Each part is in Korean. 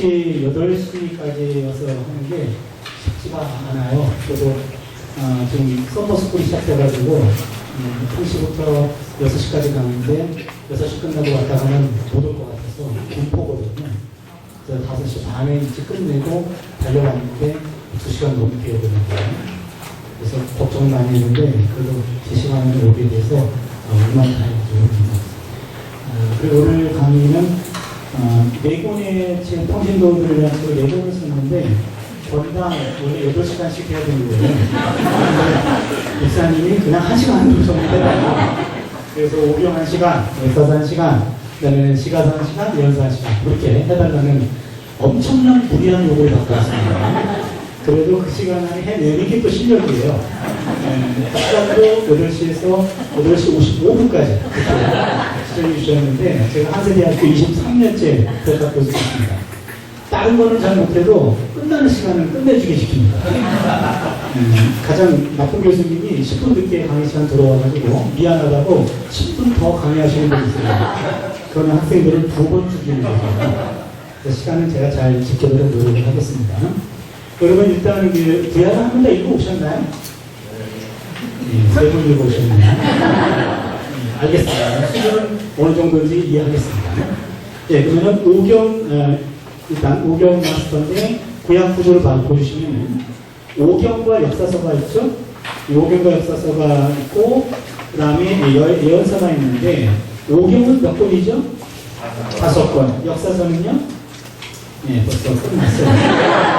6시, 8시까지 와서 하는 게 쉽지가 않아요. 저도 지금 서머스쿨이 시작돼가지고 1시부터 6시까지 가는데 6시 끝나고 왔다가는 못 올 것 같아서 공포거든요. 그래서 5시 반에 일찍 끝내고 달려왔는데 2시간 넘게 오거든요. 그래서 걱정 많이 했는데 그래도 제 시간에 오게 돼서 얼마나 다행이죠. 그리고 오늘 강의는 4권의 제 통신도들을 위한 4권을 썼는데 전당 원래 8시간씩 해야 되는 거예요. 목사님이 그냥 1시간 주셨는데 그래서 오경 1시간, 역사사 1시간, 그 다음에 시가사 1시간, 예언사 1시간 그렇게 해달라는 엄청난 무리한 요구를 받고 있습니다. 그래도 그 시간 안에 해내는 게 또 실력이에요. 시간도 8시에서 8시 55분까지 시청해 주셨는데 제가 한세대학교 23년째 대학 교수입니다. 다른 거는 잘 못해도 끝나는 시간은 끝내주게 시킵니다. 가장 나쁜 교수님이 10분 늦게 강의 시간 들어와가지고 미안하다고 10분 더 강의하시는 분이 있어요. 그러면 학생들을 2번 죽이는 거죠. 시간은 제가 잘 지켜보려고 노력을 하겠습니다. 여러분 일단 구약을 한 번 더 읽어오셨나요? 네, 3번 읽어오셨나요? 알겠습니다. 수준은 어느 정도인지 이해하겠습니다. 네, 그러면 5경, 일단 5경 마스터인데 구약 구조를 보여주시면 5경과 역사서가 있죠? 5경과 역사서가 있고 그 다음에 예언서가 있는데 5경은 몇 권이죠? 5권. 역사서는요? 네, 벌써 끝났어요.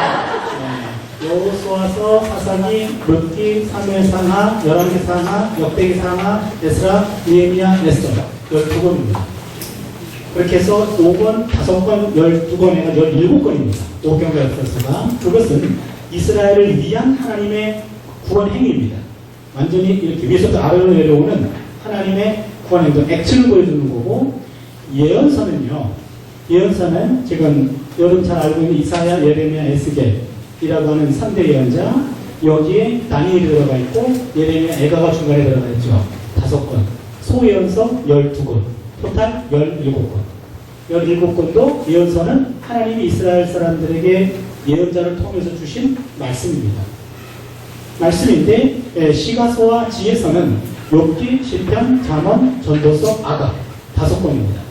여호수아서, 사사기, 룻기, 사무엘상하, 열왕기상하, 역대기상하, 에스라, 느헤미야, 에스더 12권입니다. 그렇게 해서 5권, 5권, 12권에가 17권입니다. 5경과 역사서가. 그것은 이스라엘을 위한 하나님의 구원 행위입니다. 완전히 이렇게 위에서부터 아래로 내려오는 하나님의 구원 행동, 액션을 보여주는 거고, 예언서는요. 예언서는 지금 여러분 잘 알고 있는 이사야, 예레미야, 에스겔이라고 하는 3대 예언자, 여기에 다니엘이 들어가 있고 예레미야, 에가가 중간에 들어가 있죠. 5권. 소예언서 12권. 토탈 17권. 17권도 예언서는 하나님이 이스라엘 사람들에게 예언자를 통해서 주신 말씀입니다. 말씀인데 시가서와 지혜서는 욥기, 시편, 잠언, 전도서, 아가 5권입니다.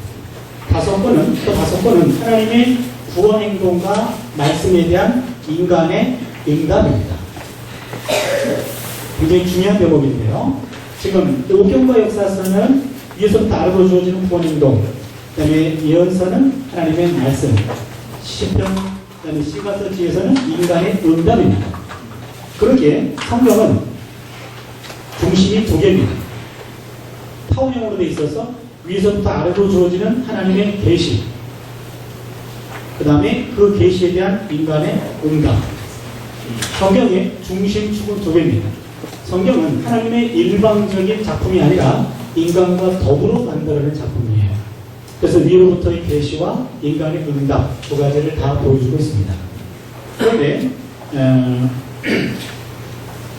5권은 하나님의 구원 행동과 말씀에 대한 인간의 응답입니다. 굉장히 중요한 대목인데요. 지금 5경과 역사서는 위에서부터 아래로 주어지는 구원 행동, 그 다음에 예언서는 하나님의 말씀, 시편, 그 다음에 시가서, 지혜서는 인간의 응답입니다. 그렇게 성경은 중심이 2개입니다. 타원형으로 되어 있어서 위에서부터 아래로 주어지는 하나님의 계시, 그 다음에 그 계시에 대한 인간의 응답. 성경의 중심축은 2개입니다. 성경은 하나님의 일방적인 작품이 아니라 인간과 더불어 만들어낸 작품이에요. 그래서 위로부터의 계시와 인간의 응답 2가지를 다 보여주고 있습니다. 그런데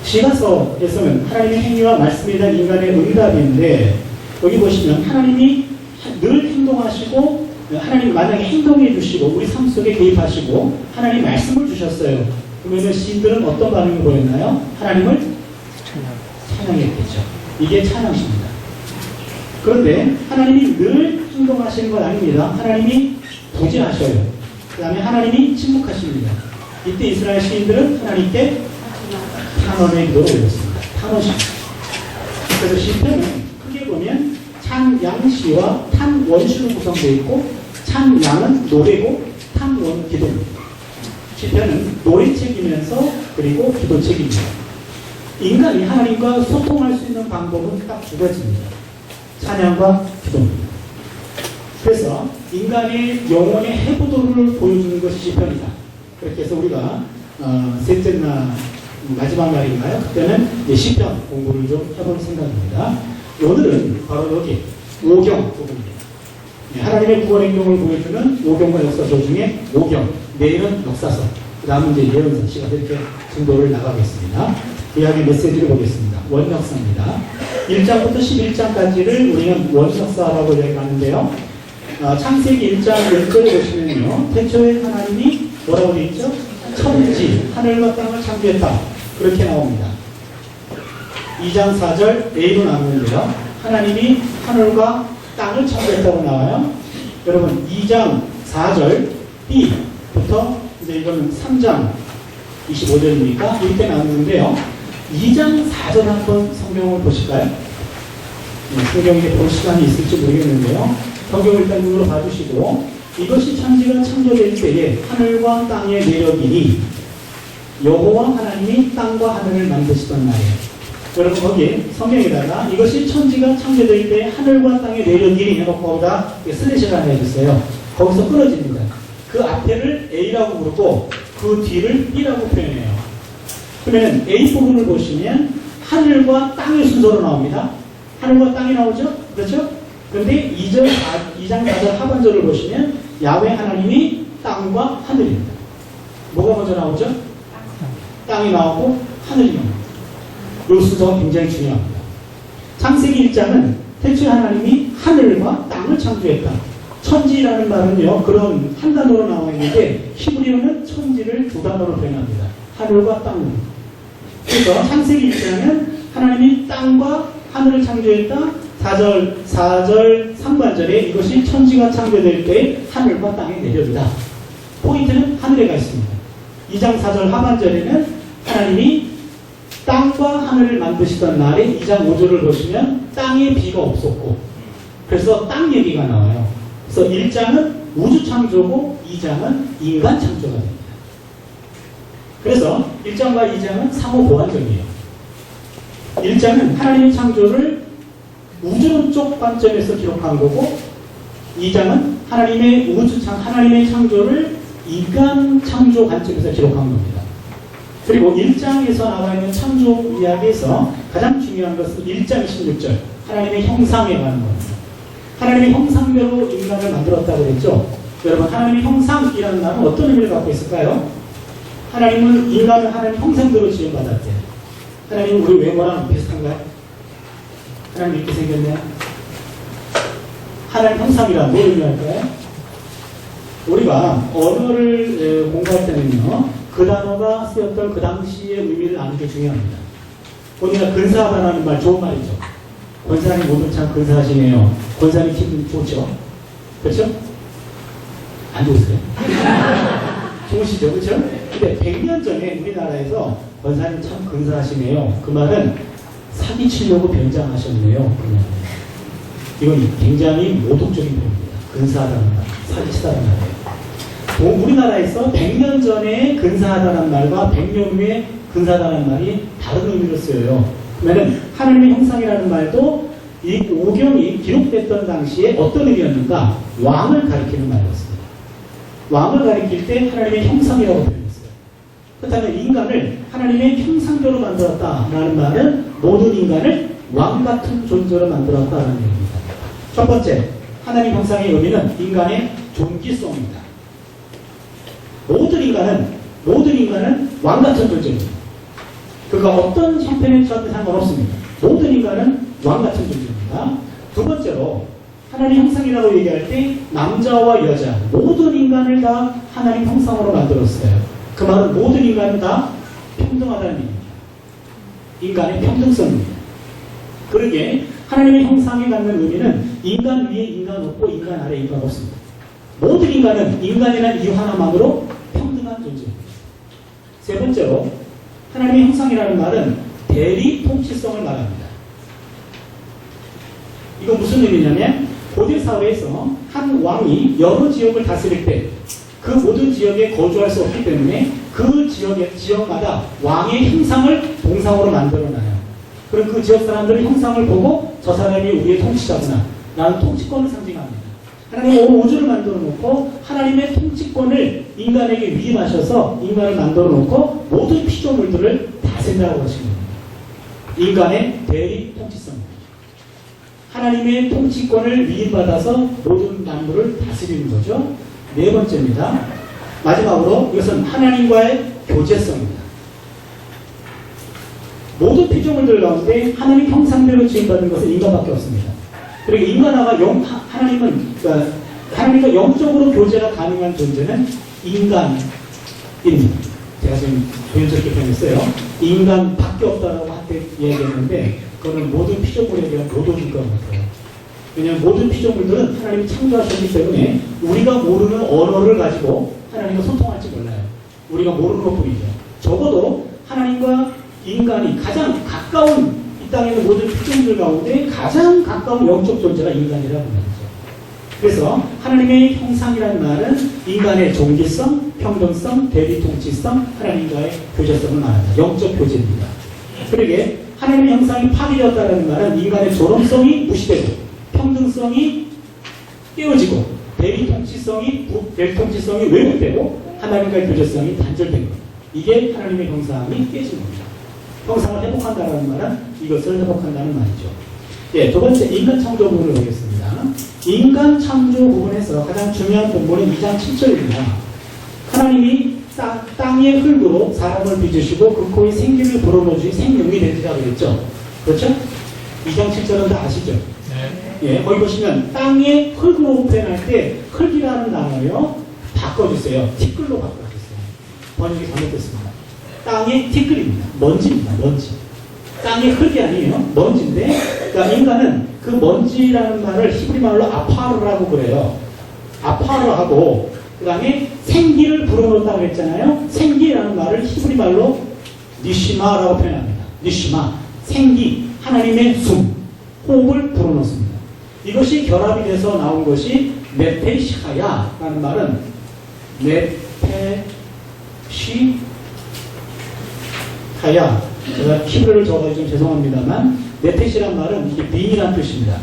시가서에서는 하나님의 행위와 말씀에 대한 인간의 응답인데 여기 보시면 하나님이 늘 행동하시고 하나님 만약에 행동해 주시고 우리 삶 속에 개입하시고 하나님 말씀을 주셨어요. 그러면 시인들은 어떤 반응을 보였나요? 하나님을 찬양했겠죠. 이게 찬양입니다. 그런데 하나님이 늘 행동하시는 건 아닙니다. 하나님이 부재하셔요. 그 다음에 하나님이 침묵하십니다. 이때 이스라엘 시인들은 하나님께 탄원의 기도를 올렸습니다. 탄원시입니다. 그래서 시편은 크게 보면 찬양시와 탄원시로 구성되어 있고 찬양은 노래고 탄원은 기도입니다. 시편은 노래책이면서 그리고 기도책입니다. 인간이 하나님과 소통할 수 있는 방법은 딱 2가지입니다. 찬양과 기도입니다. 그래서 인간의 영혼의 해부도를 보여주는 것이 시편이다. 그렇게 해서 우리가 셋째 날 마지막 날인가요? 그때는 시편 공부를 좀 해볼 생각입니다. 오늘은 바로 여기 5경 부분입니다. 하나님의 구원 행동을 보여주는 5경과 역사서 중에 5경, 내일은 역사서, 그 다음은 이제 예언서 시간 이렇게 진도를 나가겠습니다. 구약의 메시지를 보겠습니다. 원역사입니다. 1장부터 11장까지를 우리는 원역사라고 얘기하는데요. 창세기 1장 10절에 보시면요. 보면요. 태초에 하나님이 뭐라고 되어 있죠? 천지, 하늘과 땅을 창조했다. 그렇게 나옵니다. 2장 4절 A로 나누는데요. 하나님이 하늘과 땅을 창조했다고 나와요. 여러분 2장 4절 B부터 이제 이거는 3장 25절이니까 이렇게 나누는데요. 2장 4절 한번 성경을 보실까요? 성경에 볼 시간이 있을지 모르겠는데요. 성경을 일단 눈으로 봐주시고 이것이 천지가 창조될 때에 하늘과 땅의 내력이니 여호와 하나님이 땅과 하늘을 만드시던 날이에요. 여러분 거기에 성경에다가 이것이 천지가 창조될 때 하늘과 땅의 내력이니 해놓고 거기다 슬래시를 하나 해줬어요. 거기서 끊어집니다. 그 앞에를 A라고 부르고 그 뒤를 B라고 표현해요. 그러면 A 부분을 보시면 하늘과 땅의 순서로 나옵니다. 하늘과 땅이 나오죠? 그렇죠? 그런데 2장 4절 하반절을 보시면 야훼 하나님이 땅과 하늘입니다. 뭐가 먼저 나오죠? 땅이 나오고 하늘이 나옵니다. 이 순서가 굉장히 중요합니다. 창세기 1장은 태초에 하나님이 하늘과 땅을 창조했다. 천지라는 말은요, 그런 한 단어로 나와 있는데 히브리어는 천지를 두 단어로 표현합니다. 하늘과 땅을. 그래서 창세기 1장은 하나님이 땅과 하늘을 창조했다. 4절 3관절에 이것이 천지가 창조될 때 하늘과 땅의 내력이다. 포인트는 하늘에 가 있습니다. 2장 4절 하반절에는 하나님이 땅과 하늘을 만드시던 날에 2장 5절을 보시면 땅에 비가 없었고 그래서 땅 얘기가 나와요. 그래서 1장은 우주 창조고 2장은 인간 창조가 됩니다. 그래서 1장과 2장은 상호 보완적이에요. 1장은 하나님의 창조를 우주론적 관점에서 기록한 거고 2장은 하나님의 창조를 인간 창조 관점에서 기록한 겁니다. 그리고 1장에서 나와 있는 창조 이야기에서 가장 중요한 것은 1장 16절 하나님의 형상에 관한 겁니다. 하나님의 형상대로 인간을 만들었다고 했죠. 여러분 하나님의 형상이라는 말은 어떤 의미를 갖고 있을까요? 하나님은 인간을 하나님 형상대로 지음받았대요. 하나님은 우리 외모랑 비슷한가요? 하나님 이렇게 생겼네요. 하나님 형상이란 뭘 의미할까요? 우리가 언어를 공부할 때는요, 그 단어가 쓰였던 그 당시의 의미를 아는 게 중요합니다. 우리가 근사하다는 말 좋은 말이죠. 권사님 모두 참 근사하시네요. 권사님 기분 좋죠? 그렇죠? 안 좋으세요? 좋으시죠? 그렇죠? 근데 100년 전에 우리나라에서 권사님 참 근사하시네요. 그 말은 사기치려고 변장하셨네요. 이건 굉장히 모독적인 표현입니다. 근사하다는 말, 사기치다는 말이에요. 우리나라에서 100년 전에 근사하다는 말과 100년 후에 근사하다는 말이 다른 의미로 쓰여요. 그러면 하나님의 형상이라는 말도 이 오경이 기록됐던 당시에 어떤 의미였는가? 왕을 가리키는 말이었습니다. 왕을 가리킬 때 하나님의 형상이라고 표현했어요. 그렇다면 인간을 하나님의 형상대로 만들었다라는 말은 모든 인간을 왕 같은 존재로 만들었다는 얘기입니다. 첫 번째, 하나님 형상의 의미는 인간의 존귀성입니다. 모든 인간은 왕 같은 존재입니다. 그가 어떤 형편에 처해도 상관없습니다. 모든 인간은 왕 같은 존재입니다. 두 번째로 하나님 형상이라고 얘기할 때 남자와 여자 모든 인간을 다 하나님 형상으로 만들었어요. 그 말은 모든 인간은 다 평등하다는 얘기입니다. 인간의 평등성입니다. 그러기에 하나님의 형상이 갖는 의미는 인간 위에 인간 없고 인간 아래에 인간 없습니다. 모든 인간은 인간이라는 이유 하나만으로 평등한 존재입니다. 세 번째로 하나님의 형상이라는 말은 대리 통치성을 말합니다. 이거 무슨 의미냐면 고대 사회에서 한 왕이 여러 지역을 다스릴 때 그 모든 지역에 거주할 수 없기 때문에 그 지역마다 왕의 형상을 동상으로 만들어놔요. 그럼 그 지역 사람들은 형상을 보고 저 사람이 우리의 통치자구나 라는 통치권을 상징합니다. 하나님은 온 우주를 만들어 놓고 하나님의 통치권을 인간에게 위임하셔서 인간을 만들어 놓고 모든 피조물들을 다스린다고 하신 겁니다. 인간의 대리 통치성입니다. 하나님의 통치권을 위임받아서 모든 만물을 다스리는 거죠. 네 번째입니다. 마지막으로 이것은 하나님과의 교제성입니다. 모든 피조물들 가운데 하나님 형상대로 지음받은 것은 인간밖에 없습니다. 그리고 인간하고 하나님은 그러니까 하나님과 영적으로 교제가 가능한 존재는 인간입니다. 제가 지금 조연스럽게 표현했어요. 인간밖에 없다라고 한때 얘기했는데 그거는 모든 피조물에 대한 노동인 것 같아요. 왜냐하면 모든 피조물들은 하나님이 창조하셨기 때문에 우리가 모르는 언어를 가지고 하나님과 소통할지 몰라요. 우리가 모르는 것뿐이죠. 적어도 하나님과 인간이 가장 가까운 이 땅에 있는 모든 피조물들 가운데 가장 가까운 영적 존재가 인간이라고 말이죠. 그래서 하나님의 형상이라는 말은 인간의 종기성, 평등성, 대리통치성, 하나님과의 교제성을 말합니다. 영적 교제입니다. 그러게 하나님의 형상이 파괴되었다는 말은 인간의 존엄성이 무시되고 평등성이 깨어지고 대리통치성이 왜곡되고 하나님과의 교제성이 단절된 겁니다. 이게 하나님의 형상이 깨진 겁니다. 형상을 회복한다는 말은 이것을 회복한다는 말이죠. 예, 두 번째 인간 창조 부분을 보겠습니다. 인간 창조 부분에서 가장 중요한 본문은 2장 7절입니다. 하나님이 땅의 흙으로 사람을 빚으시고 그 코에 생기를 불어넣으시 생명이 되리라 그랬죠. 그렇죠? 2장 7절은 다 아시죠? 네. 예, 거기 보시면 땅의 흙으로 표현할 때 흙이라는 단어요 바꿔주세요. 티끌로 바꿔주세요. 번역이 잘못됐습니다. 땅의 티끌입니다. 먼지입니다. 먼지. 땅의 흙이 아니에요. 먼지인데, 그러니까 인간은 그 먼지라는 말을 히브리 말로 아파르라고 그래요. 아파르하고 그 다음에 생기를 불어넣었다고 했잖아요. 생기라는 말을 히브리 말로 니시마라고 표현합니다. 니시마, 생기, 하나님의 숨, 호흡을 불어넣습니다. 이것이 결합이 돼서 나온 것이 네페시하야라는 말은 네페시하야. 제가 히브리를 적어서 좀 죄송합니다만 네페시란 말은 이게 빙이란 뜻입니다.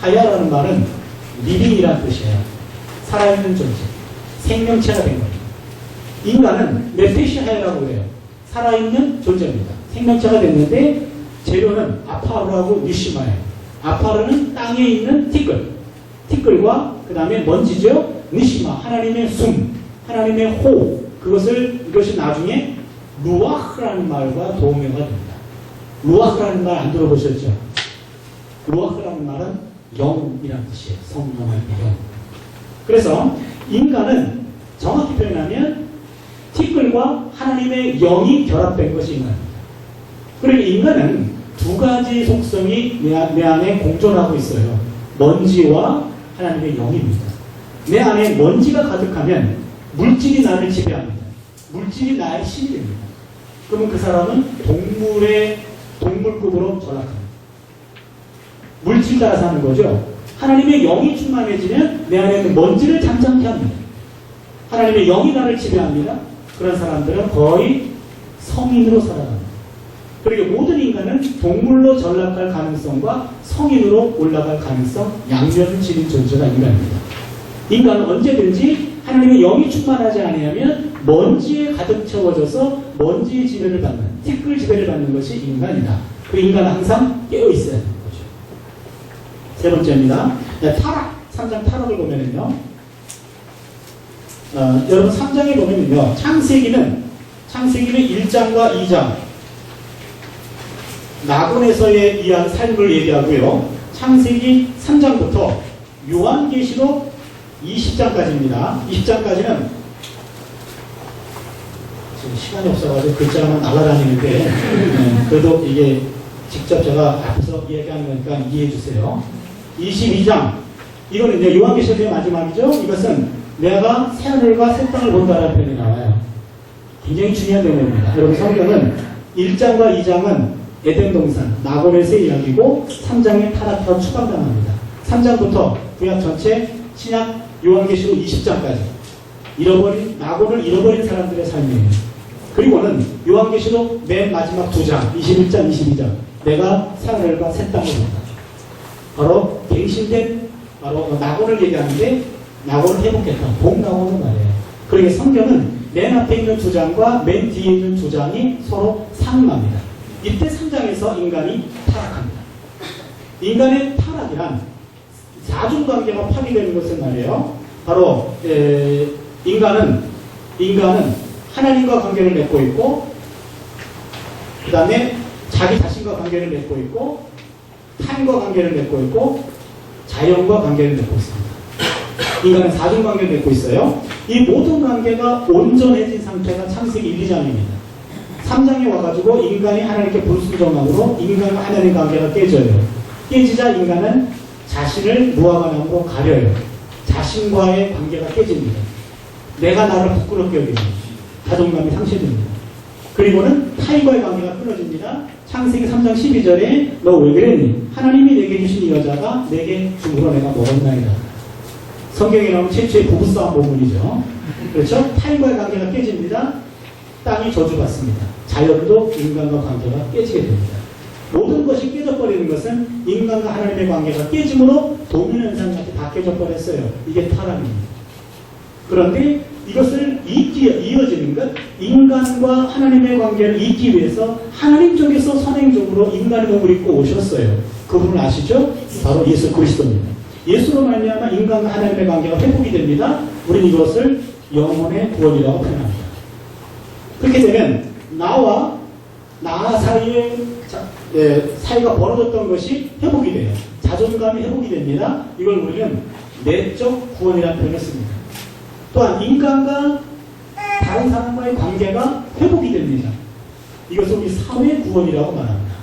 하야라는 말은 리빙이란 뜻이에요. 살아있는 존재, 생명체가 된 겁니다. 인간은 네페시하야라고 해요. 살아있는 존재입니다. 생명체가 됐는데 재료는 아파르하고 니시마예요. 아파르는 땅에 있는 티끌과 그 다음에 먼지죠. 니시마, 하나님의 숨, 하나님의 호흡. 이것이 나중에 루아흐라는 말과 동명가 됩니다. 루아흐라는 말 안 들어보셨죠? 루아흐라는 말은 영이라는 뜻이에요. 성령의 영. 그래서 인간은 정확히 표현하면 티끌과 하나님의 영이 결합된 것이 인간입니다. 그러니까 인간은 두 가지 속성이 내 안에 공존하고 있어요. 먼지와 하나님의 영입니다. 내 안에 먼지가 가득하면 물질이 나를 지배합니다. 물질이 나의 신이 됩니다. 그러면 그 사람은 동물급으로 전락합니다. 물질 따라 사는 거죠. 하나님의 영이 충만해지면 내 안에 있는 먼지를 잠잠케 합니다. 하나님의 영이 나를 지배합니다. 그런 사람들은 거의 성인으로 살아갑니다. 그리고 모든 인간은 동물로 전락할 가능성과 성인으로 올라갈 가능성, 양면을 지닌 존재가 인간입니다. 인간은 언제든지 하나님의 영이 충만하지 않으면 먼지에 가득 채워져서 먼지의 지배를 받는, 티끌 지배를 받는 것이 인간이다. 그 인간은 항상 깨어있어야 되는 거죠. 세 번째입니다. 타락, 3장 타락을 보면은요. 여러분 3장에 보면은요. 창세기는 1장과 2장 낙원에서의 이한 삶을 얘기하고요. 창세기 3장부터 요한계시록 20장까지입니다. 20장까지는 지금 시간이 없어가지고 글자만 날아다니는데 그래도 이게 직접 제가 앞에서 얘기하는 거니까 이해해 주세요. 22장 이거는 이제 요한계시록의 마지막이죠. 이것은 내가 새하늘과 새 땅을 본다라는 표현이 나와요. 굉장히 중요한 내용입니다. 여러분 성경은 1장과 2장은 에덴 동산, 낙원에서의 이야기고 3장에 타락하고 추방당합니다. 3장부터 구약 전체 신약 요한계시록 20장까지 낙원을 잃어버린 사람들의 삶이에요. 그리고는 요한계시록 맨 마지막 2장, 21장, 22장 내가 새하늘과 새 땅을 본다. 바로 갱신된 바로 낙원을 얘기하는데 낙원을 회복했다. 복낙원을 말해요. 그러니까 성경은 맨 앞에 있는 2장과 맨 뒤에 있는 2장이 서로 상응합니다. 이때 3장에서 인간이 타락합니다. 인간의 타락이란 사중관계가 파괴되는 것은 말이에요. 바로 인간은 하나님과 관계를 맺고 있고 그 다음에 자기 자신과 관계를 맺고 있고 타인과 관계를 맺고 있고 자연과 관계를 맺고 있습니다. 인간은 사중 관계를 맺고 있어요. 이 모든 관계가 온전해진 상태가 창세기 1, 2장입니다. 3장에 와가지고 인간이 하나님께 불순종함으로 인간과 하나님의 관계가 깨져요. 깨지자 인간은 자신을 무화과나무로 가려요. 자신과의 관계가 깨집니다. 내가 나를 부끄럽게 여기는 자존감이 상실됩니다. 그리고는 타인과의 관계가 끊어집니다. 창세기 3장 12절에 너 왜 그랬니? 하나님이 내게 주신 이 여자가 내게 주므로 내가 먹었나이다. 성경에 나오는 최초의 부부싸움 본문이죠. 그렇죠? 타인과의 관계가 깨집니다. 땅이 저주받습니다. 자연도 인간과 관계가 깨지게 됩니다. 모든 것이 깨져버리는 것은 인간과 하나님의 관계가 깨짐으로 도민현상까지 다 깨져버렸어요. 이게 타락입니다. 그런데 이것을 이어지는 것, 인간과 하나님의 관계를 잇기 위해서 하나님 쪽에서 선행적으로 인간의 몸을 입고 오셨어요. 그분을 아시죠? 바로 예수 그리스도입니다. 예수로 말미암아 인간과 하나님의 관계가 회복이 됩니다. 우리는 이것을 영혼의 구원이라고 표현합니다. 그렇게 되면 나와 사이에 사이가 벌어졌던 것이 회복이 돼요. 자존감이 회복이 됩니다. 이걸 우리는 내적 구원이라는 표현을 씁니다. 또한 인간과 다른 사람과의 관계가 회복이 됩니다. 이것을 우리 사회 구원이라고 말합니다.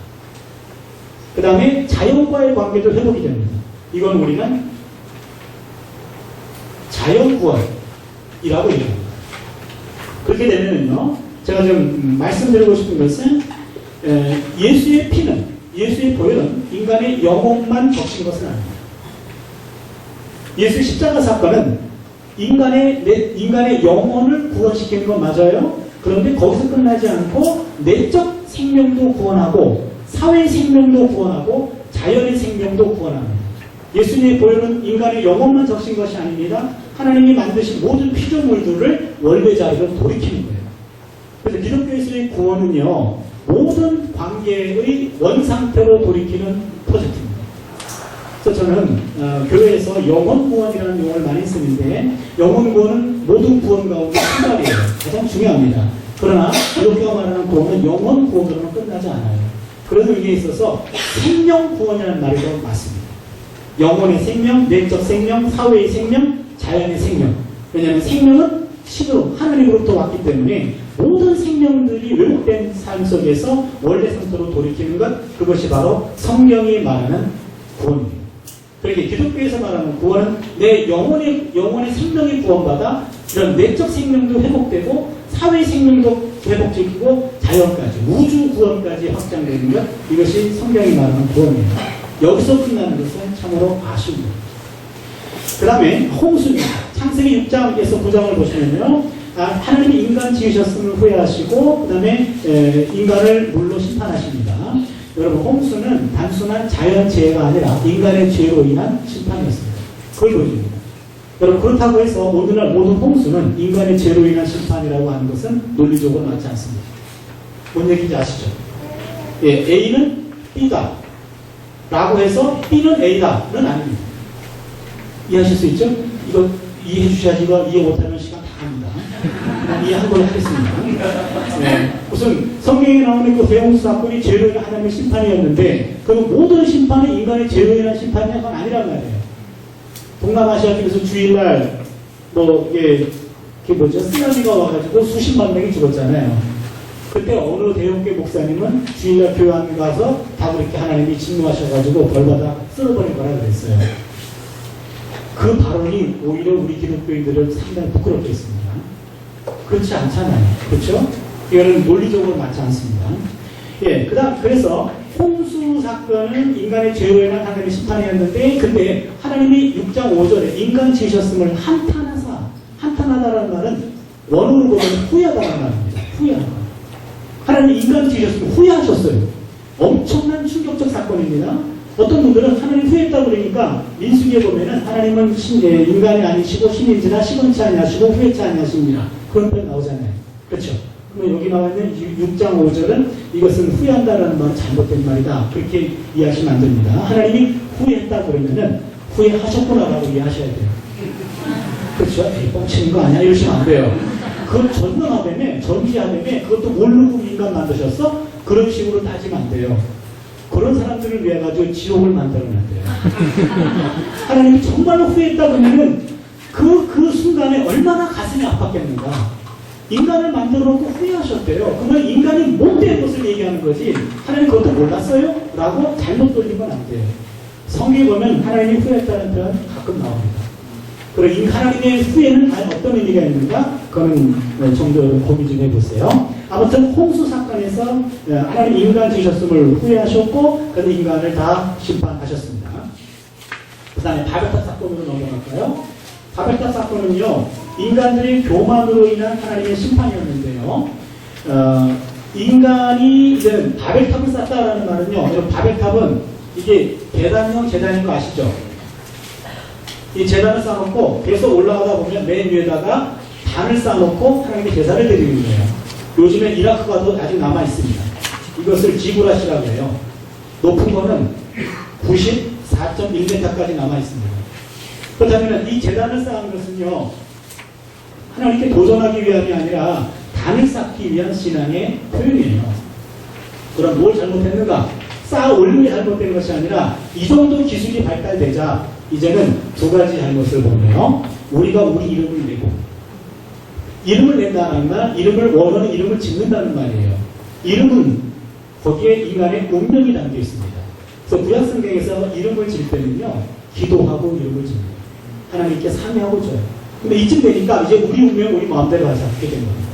그 다음에 자연과의 관계도 회복이 됩니다. 이건 우리는 자연구원이라고 얘기합니다. 그렇게 되면요, 제가 좀 말씀드리고 싶은 것은 예수의 피는, 예수의 보혈은 인간의 영혼만 적신 것은 아닙니다. 예수의 십자가 사건은 인간의 영혼을 구원시키는 건 맞아요. 그런데 거기서 끝나지 않고 내적 생명도 구원하고 사회 생명도 구원하고 자연의 생명도 구원합니다. 예수님의 보혈은 인간의 영혼만 적신 것이 아닙니다. 하나님이 만드신 모든 피조물들을 원래 자리로 돌이키는 거예요. 그래서 기독교에서의 구원은요, 모든 관계의 원상태로 돌이키는 프로젝트입니다. 그래서 저는 교회에서 영혼 구원이라는 용어를 많이 쓰는데, 영혼 구원은 모든 구원 가운데 출발이에요. 가장 중요합니다. 그러나 기독교가 말하는 구원은 영혼 구원으로는 끝나지 않아요. 그런 의미에 있어서 생명 구원이라는 말이 더 맞습니다. 영혼의 생명, 내적 생명, 사회의 생명, 자연의 생명. 왜냐하면 생명은 신으로 하나님으로부터 왔기 때문에 모든 생명들이 왜곡된 삶 속에서 원래 상태로 돌이키는 것, 그것이 바로 성경이 말하는 구원입니다. 그렇게 기독교에서 말하는 구원은 내 영혼의 생명이 구원받아 이런 내적 생명도 회복되고 사회 생명도 회복시키고 자연까지, 우주 구원까지 확장되는 것, 이것이 성경이 말하는 구원이에요. 여기서 끝나는 것은 참으로 아쉬움입니다. 그 다음에 홍수입니다. 창세기 6장에서 9장을 보시면요, 하나님이 인간 지으셨음을 후회하시고 그 다음에 인간을 물로 심판하십니다. 여러분, 홍수는 단순한 자연재해가 아니라 인간의 죄로 인한 심판이었습니다. 그걸 보여줍니다. 여러분, 그렇다고 해서 오늘날 모든 홍수는 인간의 죄로 인한 심판이라고 하는 것은 논리적으로 맞지 않습니다. 뭔 얘기인지 아시죠? 예, A는 B다 라고 해서 B는 A다는 아닙니다. 이해하실 수 있죠? 이거 이해해 주셔야지. 이거 이해 못하면 시간 다 갑니다. 이해한 걸로 하겠습니다. 네. 우선 성경에 나오는 그 대홍수 사건이 죄로 인한 하나님의 심판이었는데, 그 모든 심판이 인간의 죄로 인한 심판이 아니란 말이에요. 동남아시아 쪽에서 주일날 이게 뭐죠? 쓰나미가 와가지고 수십만 명이 죽었잖아요. 그때 어느 대형교회 목사님은 주일날 교회 안 가서 다 그렇게 하나님이 진노하셔가지고 벌받아 쓸어버린 거라 그랬어요. 그 발언이 오히려 우리 기독교인들을 상당히 부끄럽게 했습니다. 그렇지 않잖아요. 그렇죠? 이거는 논리적으로 맞지 않습니다. 예, 그래서 홍수 사건은 인간의 죄로 인한 하나님의 심판이었는데, 근데 하나님이 6장 5절에 인간 지으셨음을 한탄하다라는 말은 원어로 보면 후회하다라는 말입니다. 후회하다. 하나님이 인간 지으셨으면 후회하셨어요. 엄청난 충격적 사건입니다. 어떤 분들은 하나님 후회했다고 그러니까 민수기에 보면은 하나님은 인간이 아니시고 신인지라 시건치 아니하시고 후회치 아니하십니다. 그런 표현 나오잖아요. 그렇죠? 그러면 여기 나와 있는 6장 5절은 이것은 후회한다라는 말은 잘못된 말이다. 그렇게 이해하시면 안 됩니다. 하나님이 후회했다 그러면은 후회하셨구나라고 이해하셔야 돼요. 그렇죠? 에이, 뻥치는 거 아니야? 이러시면 안 돼요. 그건 전지하다며 그것도 모르고 인간 만드셨어? 그런 식으로 따지면 안 돼요. 그런 사람들을 위해 가지고 지옥을 만들어야 돼요. 하나님이 정말로 후회했다 그러면은 그 순간에 얼마나 가슴이 아팠겠는가. 인간을 만들어 놓고 후회하셨대요. 그러면 인간이 못된 것을 얘기하는 거지. 하나님 그것도 몰랐어요? 라고 잘못 돌리면 안 돼요. 성경에 보면 하나님이 후회했다는 표현 가끔 나옵니다. 그리고 하나님의 후회는 과연 어떤 의미가 있는가? 그건 좀 더 고민 좀 해보세요. 아무튼 홍수 사건에서 하나님 인간 지으셨음을 후회하셨고, 그래서 인간을 다 심판하셨습니다. 그 다음에 바벨탑 사건으로 넘어갈까요? 바벨탑 사건은요, 인간들의 교만으로 인한 하나님의 심판이었는데요. 인간이 이제 바벨탑을 쌓았다라는 말은요, 바벨탑은 이게 계단형 재단인 거 아시죠? 이 재단을 쌓아놓고 계속 올라가다 보면 맨 위에다가 단을 쌓아놓고 하나님의 제사를 드리는 거예요. 요즘에 이라크가도 아직 남아있습니다. 이것을 지구라시라고 해요. 높은 거는 94.1m까지 남아있습니다. 그렇다면 이 재단을 쌓은 것은요, 하나님께 도전하기 위함이 아니라 단을 쌓기 위한 신앙의 표현이에요. 그럼 뭘 잘못했는가? 쌓아 올림이 잘못된 것이 아니라 이 정도 기술이 발달되자 이제는 두 가지 잘못을 보네요. 우리가 우리 이름을 내고, 이름을 낸다는 말, 이름을 원하는 이름을 짓는다는 말이에요. 이름은 거기에 인간의 운명이 담겨 있습니다. 그래서 구약성경에서 이름을 질 때는요, 기도하고 이름을 집니다. 하나님께 상의하고 줘요. 근데 이쯤 되니까 이제 우리 운명 우리 마음대로 하지 않게 된 겁니다.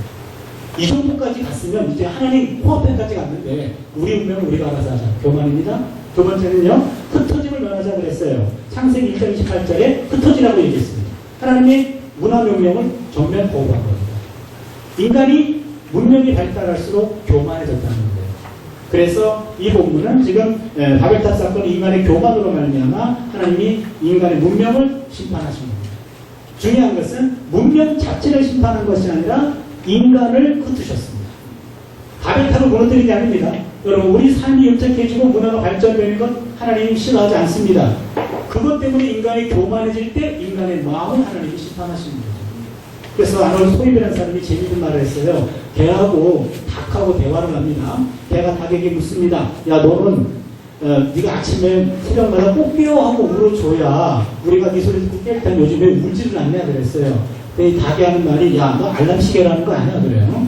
이 정도까지 갔으면 이제 하나님 코앞에까지 갔는데 우리 운명은 우리가 알아서 하자. 교만입니다. 두 번째는요, 흩어짐을 면하자 그랬어요. 창세기 1장 28절에 흩어지라고 얘기했습니다. 하나님이 문화명령을 전면 거부한 겁니다. 인간이 문명이 발달할수록 교만해졌다는 거예요. 그래서 이 본문은 지금 바벨탑 사건은 인간의 교만으로 말미암아 하나님이 인간의 문명을 심판하신 겁니다. 중요한 것은 문명 자체를 심판한 것이 아니라 인간을 흩으셨습니다. 바벨탑을 무너뜨린 게 아닙니다. 여러분, 우리 삶이 윤택해지고 문화가 발전되는 건 하나님이 싫어하지 않습니다. 그것 때문에 인간이 교만해질 때 인간의 마음을 하나님이 심판하시는 거죠. 그래서 아놀드 소입이라는 사람이 재미있는 말을 했어요. 개하고 닭하고 대화를 합니다. 개가 닭에게 묻습니다. 야, 너는 네가 아침에 새벽마다 꼭 깨워 하고 울어줘야 우리가 네 소리 듣고 깰 텐데 요즘에 울지를 않냐 그랬어요. 근데 닭이 하는 말이, 야, 너 알람시계라는 거 아니야? 그래요.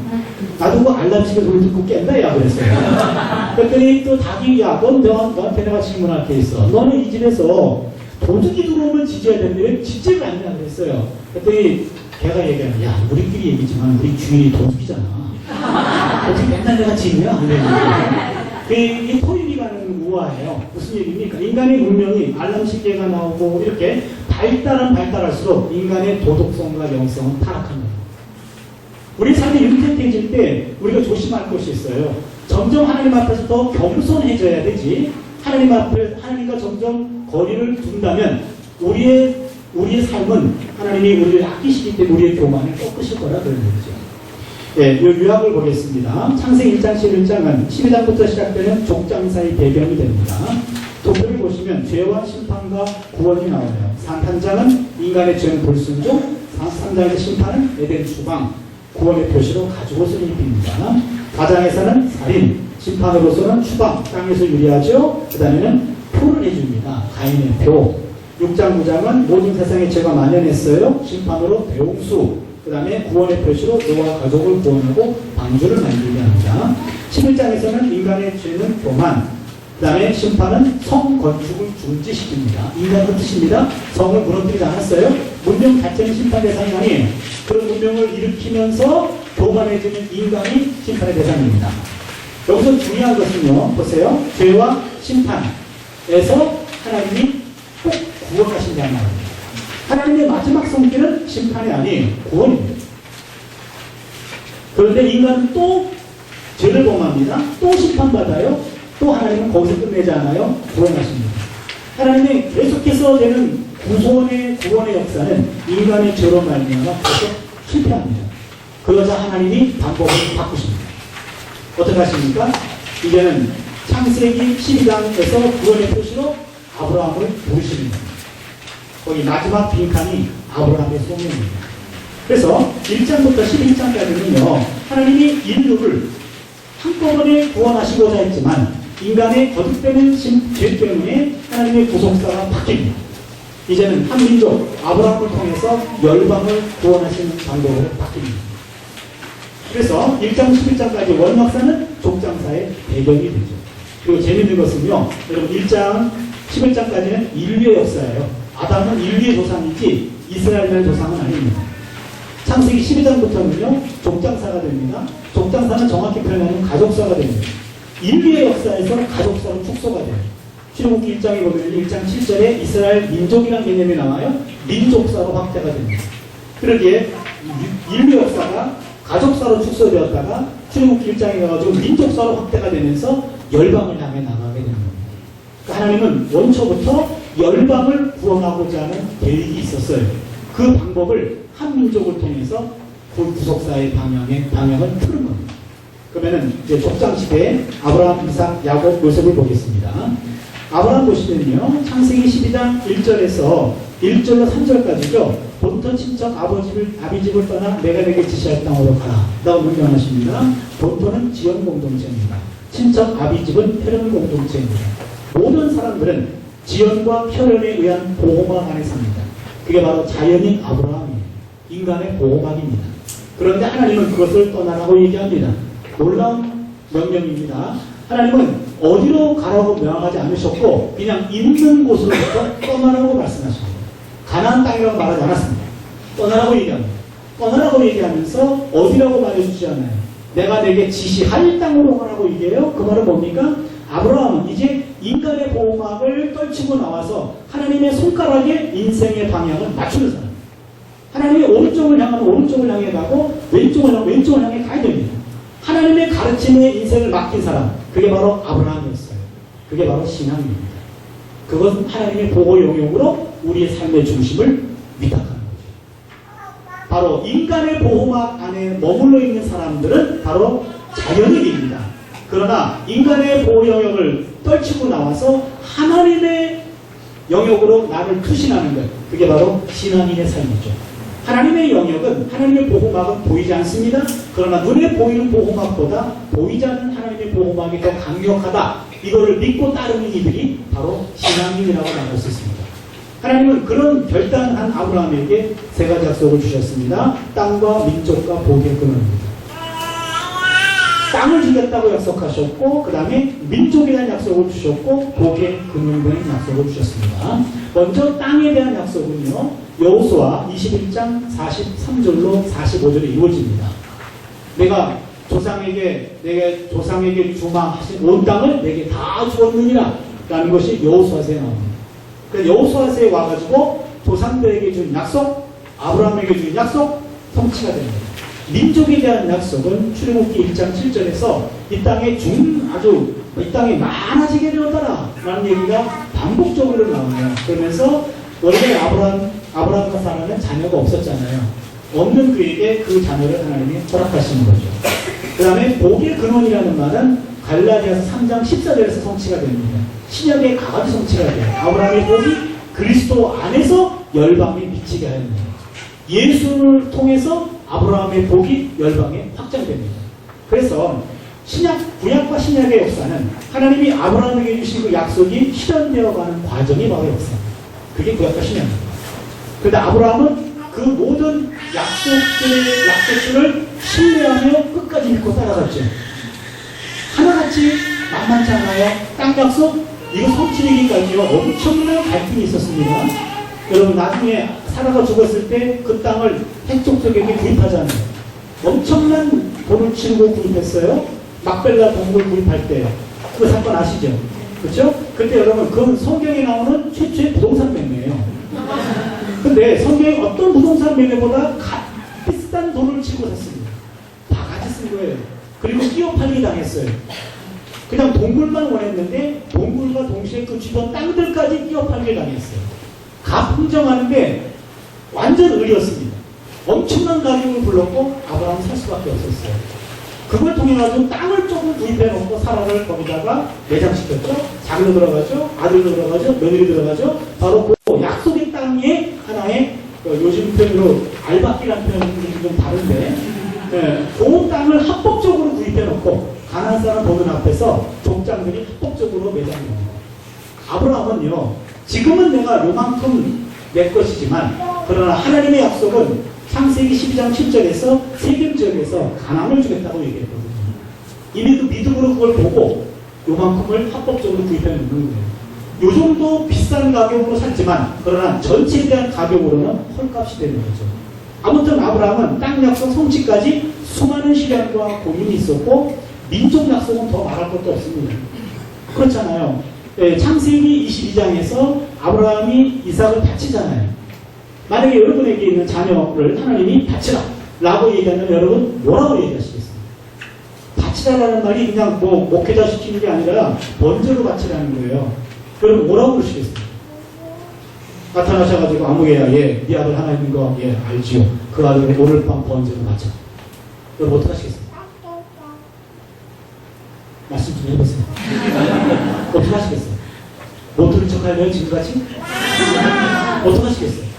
나도 그 알람시계 소리 듣고 깬다, 야, 그랬어요. 그랬더니 또 닭이, 야, 너한테 내가 질문할 게 있어. 너는 이 집에서 도둑이 들어오면 짖어야 되는데 왜 짖지를 않냐 그랬어요. 그랬더니 걔가 얘기하는, 야, 우리끼리 얘기지만 우리 주인이 도둑이잖아. 어떻게 맨날 내가 짖냐? 이 토입이 가는 우화예요. 무슨 얘기입니까? 인간의 문명이 알람시계가 나오고 이렇게 발달할수록 인간의 도덕성과 영성은 타락합니다. 우리 삶이 윤택해질 때 우리가 조심할 것이 있어요. 점점 하나님 앞에서 더 겸손해져야 되지. 하나님 앞에 하나님과 점점 거리를 둔다면 우리의 삶은 하나님이 우리를 아끼시기 때문에 우리의 교만을 꺾으실 거라 그런 얘기죠. 예, 이 유학을 보겠습니다. 창세기 1장 11장은 12장부터 시작되는 족장사의 배경이 됩니다. 도표를 보시면 죄와 심판과 구원이 나와요. 3장은 인간의 죄는 불순종, 3장의 심판은 에덴 추방, 구원의 표시로 가죽옷을 입힙니다. 4장에서는 살인, 심판으로서는 추방, 땅에서 유리하죠. 그 다음에는 표를 해줍니다. 가인의 표. 6장, 9장은 모든 세상의 죄가 만연했어요. 심판으로 대홍수, 그 다음에 구원의 표시로 노아와 가족을 구원하고 방주를 만들게 합니다. 11장에서는 인간의 죄는 교만, 그 다음에 심판은 성 건축을 중지시킵니다. 인간의 뜻입니다. 성을 무너뜨리지 않았어요. 문명 자체는 심판 대상이 아니에요. 그런 문명을 일으키면서 교만해지는 인간이 심판의 대상입니다. 여기서 중요한 것은요, 보세요. 죄와 심판에서 하나님이 꼭 구원하신다는 말입니다. 하나님의 마지막 성질은 심판이 아니에요. 구원입니다. 그런데 인간은 또 죄를 범합니다. 또 심판받아요. 또 하나님은 거기서 끝내지 않아요. 구원하십니다. 하나님의 계속해서 되는 구원의 역사는 인간의 죄로 말미암아 계속 실패합니다. 그러자 하나님이 방법을 바꾸십니다. 어떻게 하십니까? 이제는 창세기 12장에서 구원의 표시로 아브라함을 부르십니다. 거기 마지막 빈칸이 아브라함의 소명입니다. 그래서 1장부터 11장까지는요, 하나님이 인류를 한꺼번에 구원하시고자 했지만 인간의 거듭되는 죄 때문에 하나님의 구속사가 바뀝니다. 이제는 한 민족 아브라함을 통해서 열방을 구원하시는 방법으로 바뀝니다. 그래서 1장 11장까지 원역사는 족장사의 배경이 되죠. 그리고 재밌는 것은요, 여러분 1장 11장까지는 인류의 역사예요. 아담은 인류의 조상이지 이스라엘의 조상은 아닙니다. 창세기 12장부터는요 족장사가 됩니다. 족장사는 정확히 표현하면 가족사가 됩니다. 인류의 역사에서 가족사로 축소가 돼요. 출애굽기 1장에 보면 1장 7절에 이스라엘 민족이라는 개념이 나와요. 민족사로 확대가 됩니다. 그러기에 인류 역사가 가족사로 축소되었다가 출애굽기 1장에 가가지고 민족사로 확대가 되면서 열방을 향해 나가게 되는 겁니다. 그러니까 하나님은 원초부터 열방을 구원하고자 하는 계획이 있었어요. 그 방법을 한 민족을 통해서 그 구속사의 방향을 틀은 겁니다. 그러면은 이제 족장 시대에 아브라함, 이삭, 야곱, 요셉을 보겠습니다. 아브라함 보시면요, 창세기 12장 1절에서 1절로 3절까지죠. 본토 친척 아비집을 떠나 내가 내게 지시할 땅으로 가라 라고 명령하십니다. 본토는 지연 공동체입니다. 친척 아비집은 혈연 공동체입니다. 모든 사람들은 지연과 혈연에 의한 보호막 안에 삽니다. 그게 바로 자연인 아브라함이에요. 인간의 보호막입니다. 그런데 하나님은 그것을 떠나라고 얘기합니다. 놀라운 명령입니다. 하나님은 어디로 가라고 명하지 않으셨고 그냥 있는 곳으로부터 떠나라고 말씀하십니다. 가나안 땅이라고 말하지 않았습니다. 떠나라고 얘기합니다. 떠나라고 얘기하면서 어디라고 말해주지 않아요. 내가 내게 지시할 땅으로 가라고 얘기해요. 그 말은 뭡니까? 아브라함은 이제 인간의 보호막을 떨치고 나와서 하나님의 손가락에 인생의 방향을 맞추는 사람. 하나님의 오른쪽을 향하면 오른쪽을 향해 가고 왼쪽을 향하면 왼쪽을 향해 가야 됩니다. 하나님의 가르침에 인생을 맡긴 사람. 그게 바로 아브라함이었어요. 그게 바로 신앙입니다. 그것은 하나님의 보호 영역으로 우리의 삶의 중심을 위탁하는 거죠. 바로 인간의 보호막 안에 머물러 있는 사람들은 바로 자연인입니다. 그러나 인간의 보호 영역을 떨치고 나와서 하나님의 영역으로 나를 투신하는 것. 그게 바로 신앙인의 삶이죠. 하나님의 영역은, 하나님의 보호막은 보이지 않습니다. 그러나 눈에 보이는 보호막보다 보이지 않는 하나님의 보호막이 더 강력하다. 이거를 믿고 따르는 이들이 바로 신앙인이라고 말할 수 있습니다. 하나님은 그런 결단한 아브라함에게 세 가지 약속을 주셨습니다. 땅과 민족과 복의 근원입니다. 땅을 주겠다고 약속하셨고, 그 다음에 민족에 대한 약속을 주셨고, 복의 근원된 약속을 주셨습니다. 먼저 땅에 대한 약속은요, 여호수아 21장 43절로 45절에 이루어집니다. 내가 조상에게 주마하신 온 땅을 내게 다 주었느니라 라는 것이 여호수아서에 나옵니다. 그래서 여호수아서에 와가지고 조상들에게 준 약속, 아브라함에게 준 약속 성취가 됩니다. 민족에 대한 약속은 출애굽기 1장 7절에서 이 땅에 많아지게 되었더라 라는 얘기가 반복적으로 나와요. 그러면서 원래 아브라함과 사라는 자녀가 없었잖아요. 없는 그에게 그 자녀를 하나님이 허락하시는 거죠. 그 다음에 복의 근원이라는 말은 갈라디아서 3장 14절에서 성취가 됩니다. 신약에 가가지고 성취가 돼요. 아브라함의 복이 그리스도 안에서 열방에 미치게 하였느니라. 예수를 통해서 아브라함의 복이 열방에 확장됩니다. 그래서 구약과 신약의 역사는 하나님이 아브라함에게 주신 그 약속이 실현되어가는 과정이 바로 역사입니다. 그게 구약과 신약입니다. 그런데 아브라함은 그 모든 약속들을 신뢰하며 끝까지 믿고 따라갔죠. 하나같이 만만치 않아요. 땅 약속, 이거 성취되기까지요 엄청난 갈등이 있었습니다. 여러분 나중에 사라가 죽었을 때 그 땅을 핵족속에게 구입하잖아요. 엄청난 돈을 치르고 구입했어요. 막벨라 동굴 구입할 때 그 사건 아시죠? 그렇죠? 근데 여러분 그건 성경에 나오는 최초의 부동산 매매예요. 근데 성경에 어떤 부동산 매매보다 비싼 돈을 치고 샀습니다. 다 같이 쓴 거예요. 그리고 끼어 팔기 당했어요. 그냥 동굴만 원했는데 동굴과 동시에 그 주변 땅들까지 끼어 팔기 당했어요. 값 흥정하는데 완전 의리였습니다. 엄청난 가격을 불렀고 아브라함은 살 수밖에 없었어요. 그걸 통해 가지고 땅을 조금 구입해 놓고 사라를 거기다가 매장시켰죠. 자기도 들어가죠. 아들도 들어가죠. 며느리 들어가죠. 바로 그 약속의 땅에 하나의 요즘 표현으로 알박기라는 표현이 좀 다른데 그 땅을 합법적으로 구입해 놓고 가나안 사람 보는 앞에서 족장들이 합법적으로 매장합니다. 아브라함은요. 지금은 내가 요만큼 내 것이지만 그러나 하나님의 약속은 창세기 12장 7절에서 세겜 지역에서 가나안을 주겠다고 얘기했거든요. 이미 그 믿음으로 그걸 보고 요만큼을 합법적으로 구입해 놓는 거예요. 요 정도 비싼 가격으로 샀지만 그러나 전체에 대한 가격으로는 헐값이 되는 거죠. 아무튼 아브라함은 땅 약속 성취까지 수많은 시간과 고민이 있었고 민족 약속은 더 말할 것도 없습니다. 그렇잖아요. 네, 창세기 22장에서 아브라함이 이삭을 바치잖아요. 만약에 여러분에게 있는 자녀를 하나님이 바치라 라고 얘기하면 여러분 뭐라고 얘기하시겠어요? 바치라라는 말이 그냥 뭐 목회자 시키는 게 아니라 번제로 바치라는 거예요. 여러분 뭐라고 그러시겠어요? 나타나셔가지고 아무개야 예, 네 아들 하나 있는 거 예, 알지요. 그 아들을 오늘 밤 번제로 바쳐. 여러분 어떻게 하시겠어요? 말씀 좀 해보세요. 어떻게 하시겠어요? 못 들은 척 하려면 지금같이? 어떻게 하시겠어요?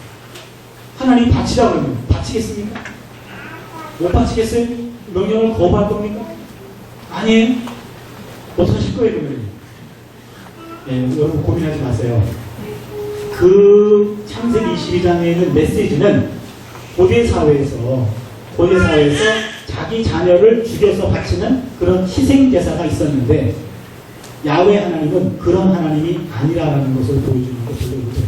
하나님 바치라 그러면 바치겠습니까? 못 바치겠어요? 명령을 거부할 겁니까? 아니에요. 어떻게 하실 거예요 그러면? 예, 여러분 고민하지 마세요. 그 창세기 22장에 있는 메시지는 고대 사회에서 자기 자녀를 죽여서 바치는 그런 희생 제사가 있었는데 야훼 하나님은 그런 하나님이 아니라는 것을 보여주는 것을 못해요.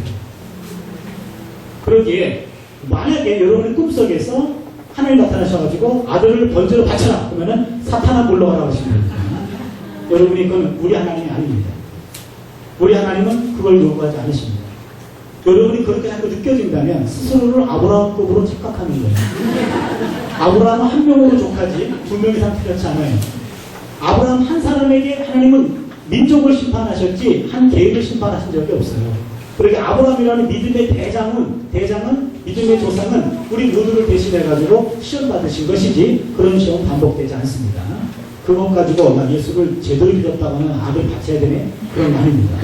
그러기에 만약에 여러분의 꿈속에서 하나님 나타나셔가지고 아들을 번제로 바쳐라 그러면은 사탄아 물러가라고 하십니다. 여러분이 그건 우리 하나님이 아닙니다. 우리 하나님은 그걸 요구하지 않으십니다. 여러분이 그렇게 자꾸 느껴진다면 스스로를 아브라함급으로 착각하는 거예요. 아브라함은 한 명으로 족하지 두 명 이상 필요치 않아요. 아브라함 한 사람에게 하나님은 민족을 심판하셨지 한 개인을 심판하신 적이 없어요. 그렇게 아브라함이라는 믿음의 대장은 믿음의 조상은 우리 모두를 대신해가지고 시험 받으신 것이지 그런 시험 반복되지 않습니다. 그것 가지고 나 예수를 제대로 믿었다고는 아들 바쳐야 되네 그런 거 아닙니다.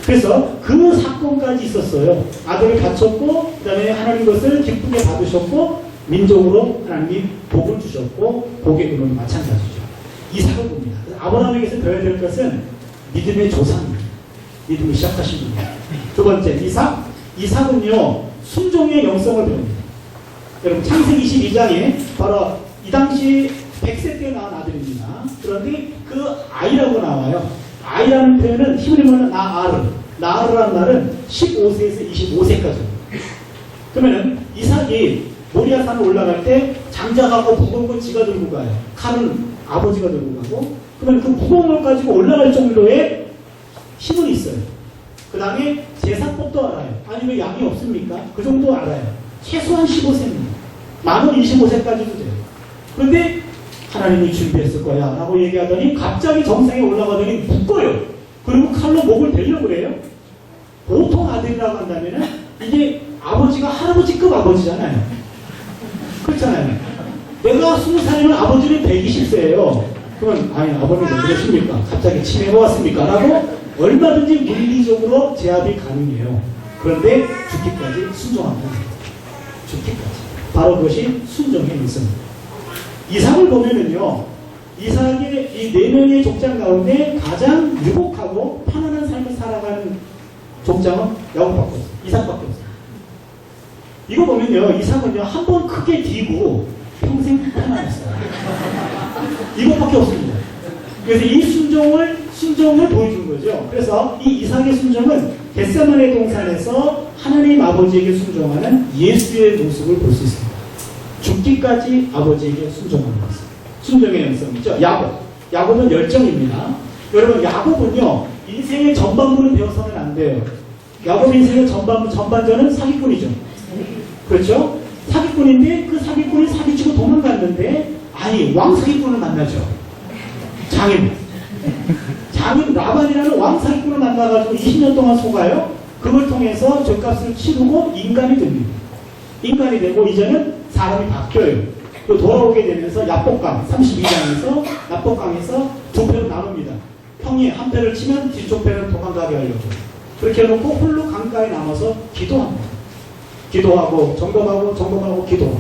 그래서 그 사건까지 있었어요. 아들을 바쳤고 그 다음에 하나님 것을 기쁘게 받으셨고 민족으로 하나님이 복을 주셨고 복의 근원은 마찬가지죠. 이삭을 봅니다. 아브라함에게서 배워야 될 것은 믿음의 조상입니다. 믿음을 시작하신 분이에요. 두 번째 이삭은요 순종의 영성을 배웁니다. 여러분 창세기 22장에 바로 이 당시 100세 때 낳은 아들입니다. 그런데 그 아이라고 나와요. 아이라는 표현은 히브리어는 나아르라는 말은 15세에서 25세까지. 그러면은 이삭이 모리아산을 올라갈 때 장작하고 무거운 건 지가 들고 가요. 칼은 아버지가 들고 가고. 그러면 그 무거운 걸 가지고 올라갈 정도의 힘은 있어요. 그 다음에 제사법도 알아요. 아니 왜 양이 없습니까? 그 정도 알아요. 최소한 15세입니다. 많은 25세까지도 돼요. 그런데 하나님이 준비했을 거야 라고 얘기하더니 갑자기 정상에 올라가더니 묶어요. 그리고 칼로 목을 베려고 그래요. 보통 아들이라고 한다면 이게 아버지가 할아버지급 아버지잖아요. 그렇잖아요. 내가 20살이면 아버지는 120세예요. 그러면 아니 아버님 왜 그러십니까? 갑자기 치매가 왔습니까? 라고 얼마든지 물리적으로 제압이 가능해요. 그런데 죽기까지 순종합니다. 죽기까지. 바로 그것이 순종의 미성입니다. 이삭을 보면은요, 이삭의 이 4명의 족장 가운데 가장 유복하고 편안한 삶을 살아가는 족장은 야곱밖에 없어요. 이삭밖에 없어요. 이거 보면요, 이삭은요, 한 번 크게 뒤고 평생 편안했어요. 이것밖에 없습니다. 그래서 이 순종을 보여준 거죠. 그래서 이 이삭의 순종은 겟세마네 동산에서 하나님 아버지에게 순종하는 예수의 모습을 볼 수 있습니다. 죽기까지 아버지에게 순종하는 것입니다. 순종의 영성이죠. 야곱은 열정입니다. 여러분 야곱은요 인생의 전반부를 배워서는 안 돼요. 야곱 인생의 전반전은 사기꾼이죠. 그렇죠? 사기꾼인데 그 사기꾼이 사기치고 도망갔는데 아니 왕 사기꾼을 만나죠. 장인 라반이라는 왕 사기꾼을 만나가지고 20년 동안 속아요. 그걸 통해서 죗값을 치르고 인간이 됩니다. 인간이 되고 이제는 사람이 바뀌어요. 또 돌아오게 되면서 야복강 32장에서 야복강에서 두 패로 나눕니다. 형이 한 패를 치면 뒤쪽 패를 도망가게 하려고 그렇게 해놓고 홀로 강가에 남아서 기도합니다. 기도하고 점검하고 기도하고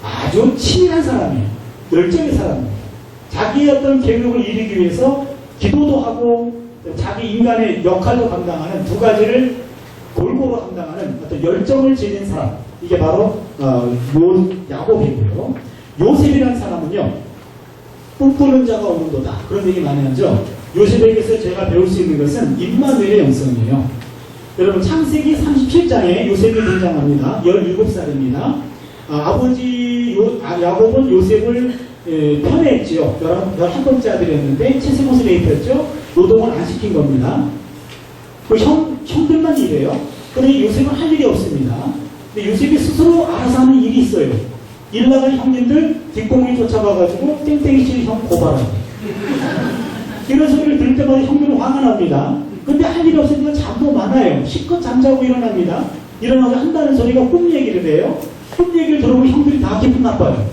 아주 치밀한 사람이에요. 열정의 사람이에요. 자기의 어떤 계획을 이루기 위해서 기도도 하고 자기 인간의 역할도 감당하는 두 가지를 골고루 감당하는 어떤 열정을 지닌 사람, 이게 바로 야곱이고요. 요셉이라는 사람은요, 꿈꾸는 자가 오는도다, 그런 얘기 많이 하죠. 요셉에게서 제가 배울 수 있는 것은 임마누엘의 영성이에요. 여러분, 창세기 37장에 요셉이 등장합니다. 17살입니다. 야곱은 요셉을 편애했지요. 11번째 아들이었는데 채색옷을 입혔죠. 노동을 안 시킨 겁니다. 그 형들만 일해요. 그런데 요셉은 할 일이 없습니다. 근데 요셉이 스스로 알아서 하는 일이 있어요. 일 나간 형님들 뒷공기 쫓아가가지고 땡땡이 치는 형 고발하고. 이런 소리를 들을 때마다 형들은 화가 납니다. 근데 할 일이 없으니까 잠도 많아요. 실컷 잠자고 일어납니다. 일어나서 한다는 소리가 꿈 얘기를 해요. 꿈 얘기를 들어보면 형들이 다 기분 나빠요.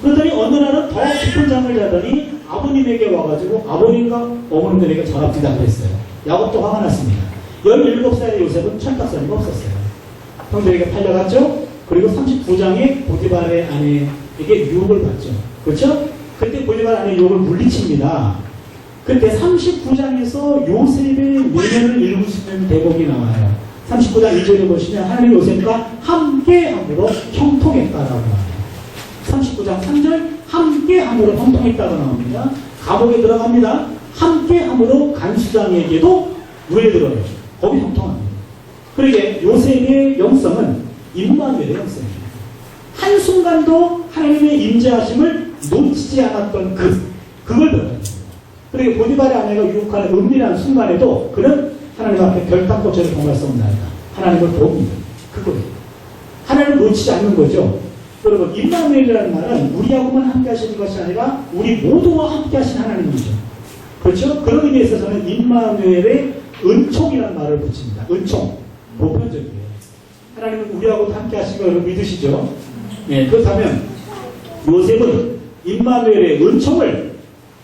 그러더니 어느 날은 더 깊은 잠을 자더니 아버님에게 와가지고 아버님과 어머님들에게 전합니다 그랬어요. 야곱도 화가 났습니다. 17살의 요셉은 철딱서니가 없었어요. 형들에게 팔려갔죠. 그리고 39장에 보디발의 아내에게 유혹을 받죠. 그렇죠? 그때 보디발 아내 유혹을 물리칩니다. 그때 39장에서 요셉의 내면을 읽으시는 대목이 나와요. 39장 2절에 보시면 하나님 요셉과 함께함으로 형통했다라고 나와요. 39장 3절 함께함으로 형통했다고 나옵니다. 감옥에 들어갑니다. 함께함으로 간수장에게도 물려들어요. 거기 형통합니다. 그러게 요셉의 영성은 임마누엘의 영성입니다. 한순간도 하나님의 임재하심을 놓치지 않았던 그걸 배워요. 그러게 보디발의 아내가 유혹하는 은밀한 순간에도 그는 하나님 앞에 별땅꽃처럼 경배했습니다. 하나님을 봅니다. 그거예요. 하나님을 놓치지 않는 거죠. 여러분, 임마누엘이라는 말은 우리하고만 함께 하시는 것이 아니라 우리 모두와 함께 하신 하나님이죠. 그렇죠? 그런 의미에서 저는 임마누엘의 은총이라는 말을 붙입니다. 은총. 보편적이에요. 하나님은 우리하고도 함께 하시는 걸 믿으시죠? 네, 그렇다면 요셉은 임마누엘의 은총을,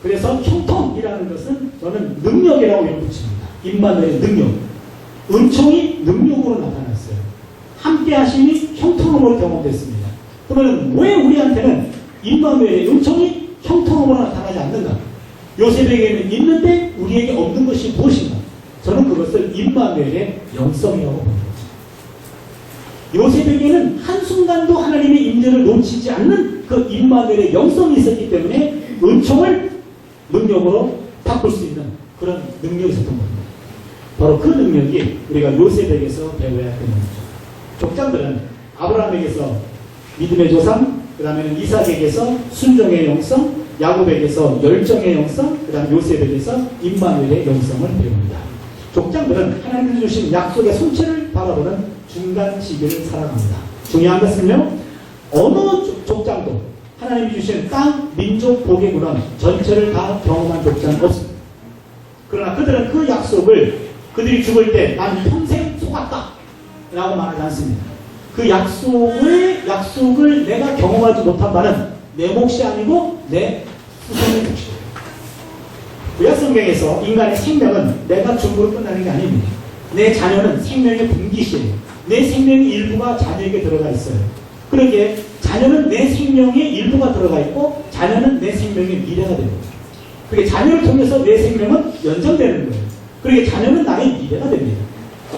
그래서 형통이라는 것은 저는 능력이라고 이름 붙입니다. 임마누엘의 능력. 은총이 능력으로 나타났어요. 함께 하심이 형통으로 경험됐습니다. 그러면 왜 우리한테는 임마누엘의 은총이 형통으로 나타나지 않는가? 요셉에게는 있는데 우리에게 없는 것이 무엇인가? 저는 그것을 임마누엘의 영성이라고 봅니다. 요셉에게는 한순간도 하나님의 임재를 놓치지 않는 그 임마누엘의 영성이 있었기 때문에 은총을 능력으로 바꿀 수 있는 그런 능력이 있었던 겁니다. 바로 그 능력이 우리가 요셉에게서 배워야 되는 거죠. 족장들은 아브라함에게서 믿음의 조상, 그 다음에는 이삭에게서 순종의 영성, 야곱에게서 열정의 영성, 그 다음 요셉에게서 임마누엘의 영성을 배웁니다. 족장들은 하나님이 주신 약속의 성취를 바라보는 중간 시기를 살아갑니다. 중요한 것은요, 어느 족장도 하나님이 주신 땅, 민족, 복의 문화 전체를 다 경험한 족장은 없습니다. 그러나 그들은 그 약속을 그들이 죽을 때 난 평생 속았다 라고 말하지 않습니다. 그 약속을 내가 경험하지 못한 바는 내 몫이 아니고 내 후손의 몫이에요. 구약성경에서 인간의 생명은 내가 죽음으로 끝나는 게 아닙니다. 내 자녀는 생명의 분기시예요. 내 생명의 일부가 자녀에게 들어가 있어요. 그러기에 자녀는 내 생명의 일부가 들어가 있고 자녀는 내 생명의 미래가 됩니다. 그게 자녀를 통해서 내 생명은 연장되는 거예요. 그러기에 자녀는 나의 미래가 됩니다.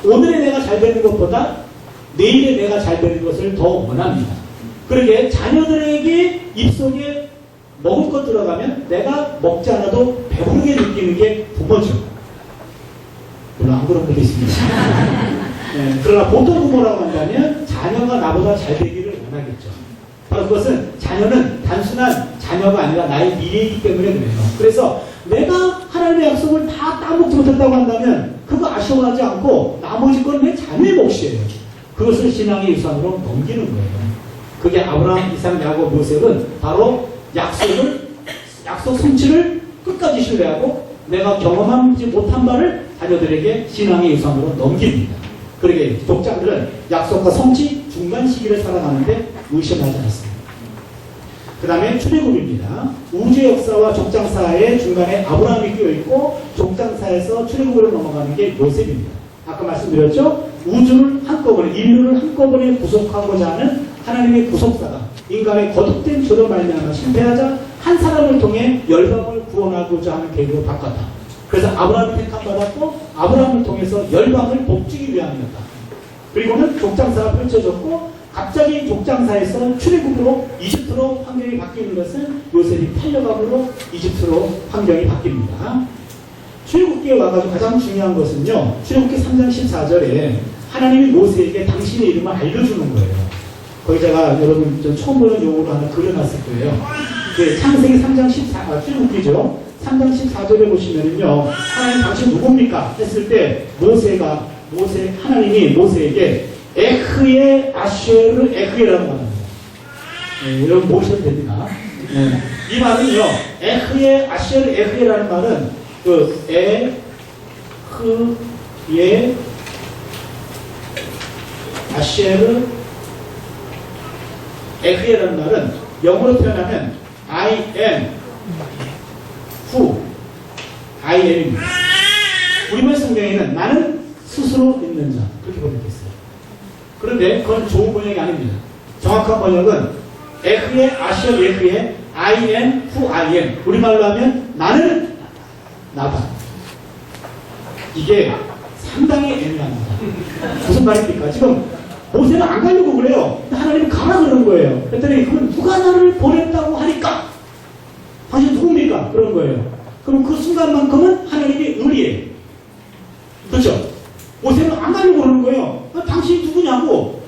오늘의 내가 잘 되는 것보다 내일의 내가 잘 되는 것을 더 원합니다. 그러기에 자녀들에게 입속에 먹을 것 들어가면 내가 먹지 않아도 배부르게 느끼는 게 부모죠. 물론 안 그런 분도 있습니다. 네, 그러나 보통 부모라고 한다면 자녀가 나보다 잘 되기를 원하겠죠. 바로 그것은 자녀는 단순한 자녀가 아니라 나의 미래이기 때문에 그래요. 그래서 내가 하나님의 약속을 다 따먹지 못했다고 한다면 그거 아쉬워하지 않고 나머지 건 내 자녀의 몫이에요. 그것을 신앙의 유산으로 넘기는 거예요. 그게 아브라함, 이삭, 야곱, 요셉은 바로 약속 성취를 끝까지 신뢰하고 내가 경험하지 못한 바를 자녀들에게 신앙의 유산으로 넘깁니다. 그러게 족장들은 약속과 성취 중간 시기를 살아가는데 의심하지 않습니다. 그 다음에 출애굽입니다. 우주의 역사와 족장사의 중간에 아브라함이 끼어있고 족장사에서 출애굽으로 넘어가는 게 요셉입니다. 아까 말씀드렸죠? 우주를 한꺼번에, 인류를 한꺼번에 구속하고자 하는 하나님의 구속사가 인간의 거듭된 죄로 말미암아 실패하자 한 사람을 통해 열방을 구원하고자 하는 계획으로 바꿨다. 그래서 아브라함이 택함받았고 아브라함을 통해서 열방을 복주기 위함이었다. 그리고는 족장사가 펼쳐졌고 갑자기 족장사에서 출애굽으로 이집트로 환경이 바뀌는 것은 요셉이 팔려감으로 이집트로 환경이 바뀝니다. 출애굽기에 와가지고 가장 중요한 것은요. 출애굽기 3장 14절에 하나님이 모세에게 당신의 이름을 알려주는 거예요. 거기다가 여러분 처음 보는 용어로 하나 그려놨을 거예요. 창세기 3장 14, 출애굽기죠. 3장 14절에 보시면은요. 하나님 당신 누굽니까? 했을 때 하나님이 모세에게 에흐에 아쉐르 에흐에라는 말입니다. 여러분 모셔도 됩니다. 이 말은요. 에흐에 아쉐르 에흐에라는 말은 그 에흐에 아쉐르 에흐에라는 말은 영어로 표현하면 I am who I am입니다. 우리말 성경에는 나는 스스로 있는 자 그렇게 번역했어요. 그런데 그건 좋은 번역이 아닙니다. 정확한 번역은 에흐에 아시어 에흐에 I am who I am. 우리말로 하면 나는 나다. 이게 상당히 애매합니다. 무슨 말입니까? 지금 모세는 안 가려고 그래요. 하나님이 가라 그런 거예요. 그랬더니 그건 누가 나를 보냈다고 하니까 당신 누굽니까? 그런 거예요. 그럼 그 순간만큼은 하나님이 의리예요. 그렇죠? 모세는 안 가려고 그러는 거예요. 당신이 누구냐고.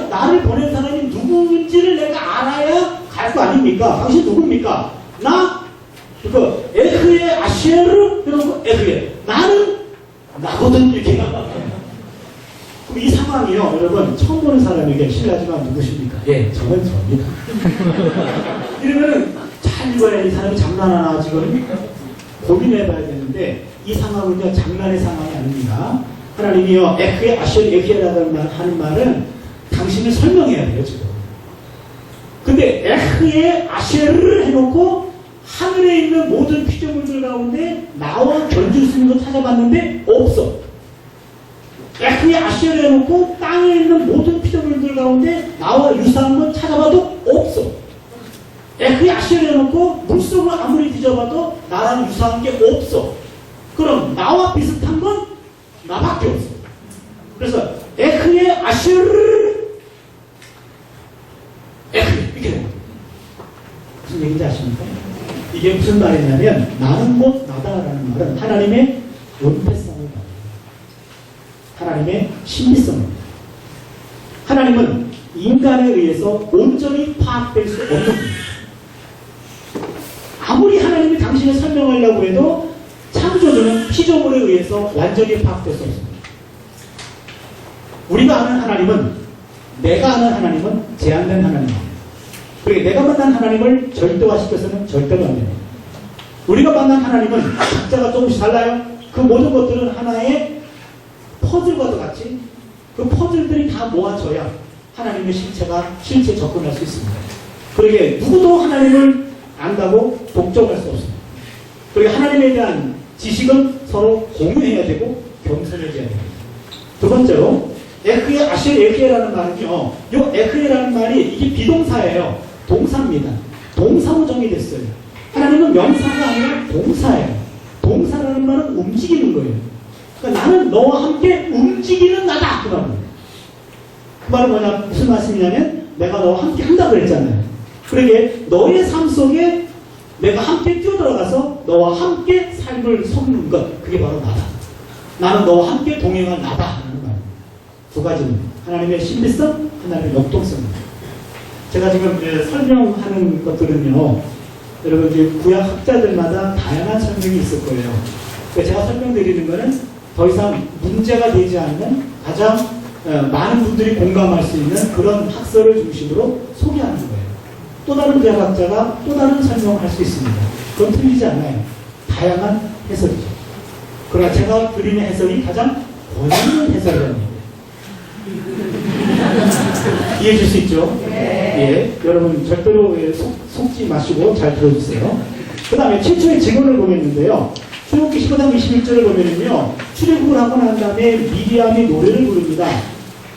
나를 보낸 사람이 누구인지를 내가 알아야 갈 거 아닙니까? 당신 누굽니까? 에흐에 아시에르 이러고 에흐에 나는 나거든 이렇게. 그럼 이 상황이요, 여러분 처음 보는 사람에게 실례하지만 누구십니까? 예, 저는 저입니다. 이러면은 잘 읽어야 이 사람이 장난하나 지금 고민해봐야 되는데 이 상황은요 장난의 상황이 아닙니다. 하나님이요 에흐에 아시에르 에흐에라는 하는 말은 당신을 설명해야 돼요 지금. 근데 에흐에 아시에르를 해놓고 하늘에 있는 모든 피조물들 가운데 나와 견줄 수 있는 거 찾아봤는데 없어. 에흐에 아시에르 해놓고 땅에 있는 모든 피조물들 가운데 나와 유사한 건 찾아봐도 없어. 에흐에 아시에르 해놓고 물속을 아무리 뒤져봐도 나랑 유사한 게 없어. 그럼 나와 비슷한 건 나밖에 없어. 그래서 에흐에 아시에르 이렇게 돼요. 무슨 얘기인지 아십니까? 이게 무슨 말이냐면 나는 곧 나다라는 말은 하나님의 은폐성을 말해요. 하나님의 신비성입니다. 하나님은 인간에 의해서 온전히 파악될 수 없는 분입니다. 아무리 하나님이 당신을 설명하려고 해도 창조주는 피조물에 의해서 완전히 파악될 수 없습니다. 우리가 아는 하나님은, 내가 아는 하나님은 제한된 하나님입니다. 그러니까 내가 만난 하나님을 절대화시켜서는 절대로 안 됩니다. 우리가 만난 하나님은 각자가 조금씩 달라요. 그 모든 것들은 하나의 퍼즐과도 같이 그 퍼즐들이 다 모아져야 하나님의 실체 접근할 수 있습니다. 그러기에 누구도 하나님을 안다고 독점할 수 없습니다. 그러기에 하나님에 대한 지식은 서로 공유해야 되고 겸손해져야 됩니다. 두 번째로 에흐에 아시엘 에흐에라는 말은요. 요 에흐에라는 말이 이게 비동사예요. 동사입니다. 동사로 정의됐어요. 하나님은 명사가 아니라 동사예요. 동사라는 말은 움직이는 거예요. 그러니까 나는 너와 함께 움직이는 나다. 그 말은. 그 말은 뭐냐? 무슨 말씀이냐면 내가 너와 함께 한다고 그랬잖아요. 그러게 너의 삶 속에 내가 함께 뛰어들어가서 너와 함께 삶을 섞는 것, 그게 바로 나다. 나는 너와 함께 동행한 나다 하는 말. 두 가지입니다. 하나님의 신비성, 하나님의 역동성입니다. 제가 지금 설명하는 것들은요, 여러분 구약 학자들마다 다양한 설명이 있을 거예요. 그러니까 제가 설명드리는 것은 더 이상 문제가 되지 않는 가장 많은 분들이 공감할 수 있는 그런 학설을 중심으로 소개하는 거예요. 또 다른 구약 학자가 또 다른 설명을 할 수 있습니다. 그건 틀리지 않아요. 다양한 해설이죠. 그러나 제가 드리는 해설이 가장 권위있는 해설이랍니다. 이해해 줄 수 있죠? 네. 예. 여러분, 절대로 속지 마시고 잘 들어주세요. 그 다음에 최초의 증언을 보겠는데요. 출애굽기 15장 21절을 보면은요, 출애굽을 하고 난 다음에 미리암이 노래를 부릅니다.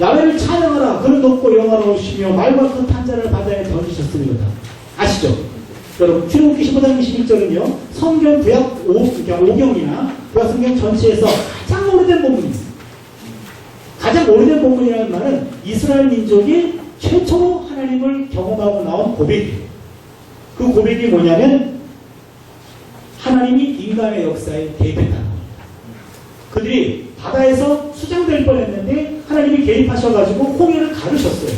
야훼를 찬양하라. 그는 높고 영화로우시며 말과 그 탄자를 바다에 던지셨습니다. 아시죠? 여러분, 출애굽기 15장 21절은요, 성경 구약 5경이나 구약 성경 전체에서 가장 오래된 본문입니다. 가장 오래된 본문이라는 말은 이스라엘 민족이 최초로 하나님을 경험하고 나온 고백이에요. 그 고백이 뭐냐면 하나님이 인간의 역사에 개입했다는 겁니다. 그들이 바다에서 수장될 뻔했는데 하나님이 개입하셔가지고 홍해를 가르셨어요.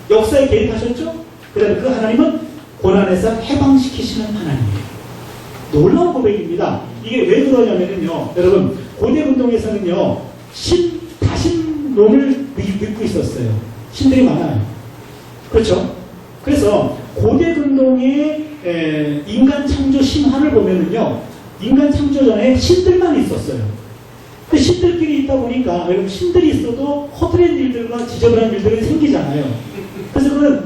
역사에 개입하셨죠? 그 다음에 그 하나님은 고난에서 해방시키시는 하나님이에요. 놀라운 고백입니다. 이게 왜 그러냐면요, 여러분 고대 운동에서는요 다신론을 믿고 있었어요. 신들이 많아요. 그렇죠? 그래서 고대 운동의 인간 창조 신화를 보면은요, 인간 창조 전에 신들만 있었어요. 근데 신들끼리 있다 보니까 여러분 신들이 있어도 허드렛 일들과 지저분한 일들이 생기잖아요. 그래서 그런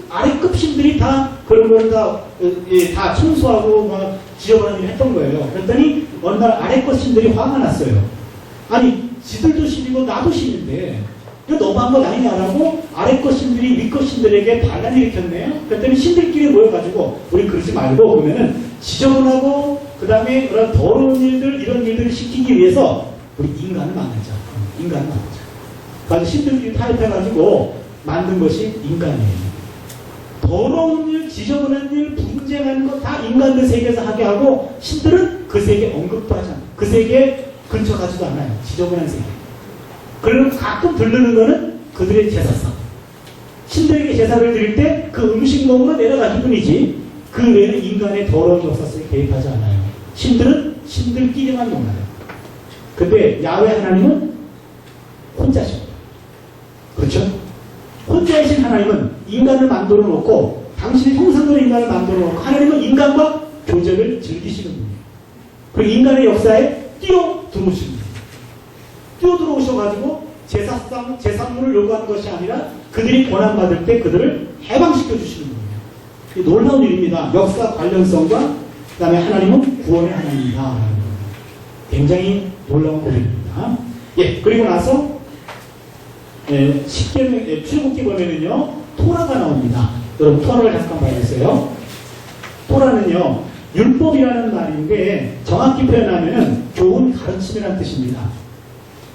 아래급 신들이 다 그런 걸 다 청소하고 막 지저분한 일을 했던 거예요. 그랬더니 어느 날 아래급 신들이 화가 났어요. 아니 지들도 신이고 나도 신인데 이거 너무한 거 아니냐라고 아래급 신들이 위급 신들에게 반란을 일으켰네요. 그랬더니 신들끼리 모여가지고 우리 그러지 말고 그러면은 지저분하고 그 다음에 그런 더러운 일들 이런 일들을 시키기 위해서 우리 인간을 만들자. 인간을 만들자. 그래서 신들끼리 타협해가지고 만든 것이 인간이에요. 더러운 일, 지저분한 일, 분쟁하는 거 다 인간들 세계에서 하게 하고 신들은 그 세계 언급도 하지 않아요. 그 세계에 근처 가지도 않아요. 지저분한 세계. 그리고 가끔 들르는 거는 그들의 제사상. 신들에게 제사를 드릴 때 그 음식 먹으러 내려가기 뿐이지 그 외에는 인간의 더러운 역사 속에 개입하지 않아요. 신들은 신들끼리만 놀아요. 근데 야훼 하나님은 혼자십니다. 그렇죠? 혼자이신 하나님은 인간을 만들어 놓고 당신의 형상대로 인간을 만들어 놓고 하나님은 인간과 교제를 즐기시는 분이에요. 그리고 인간의 역사에 뛰어들어오시는 분이에요. 뛰어들어오셔가지고 제사물을 요구하는 것이 아니라 그들이 고난받을 때 그들을 해방시켜 주시는 분이에요. 놀라운 일입니다. 역사 관련성과 그 다음에 하나님은 구원의 하나님이다. 굉장히 놀라운 고백입니다. 예, 그리고 나서 출애굽기 보면은요 토라가 나옵니다. 여러분 토라를 잠깐 봐주세요. 토라는요 율법이라는 말인데 정확히 표현하면은 교훈 가르침이라는 뜻입니다.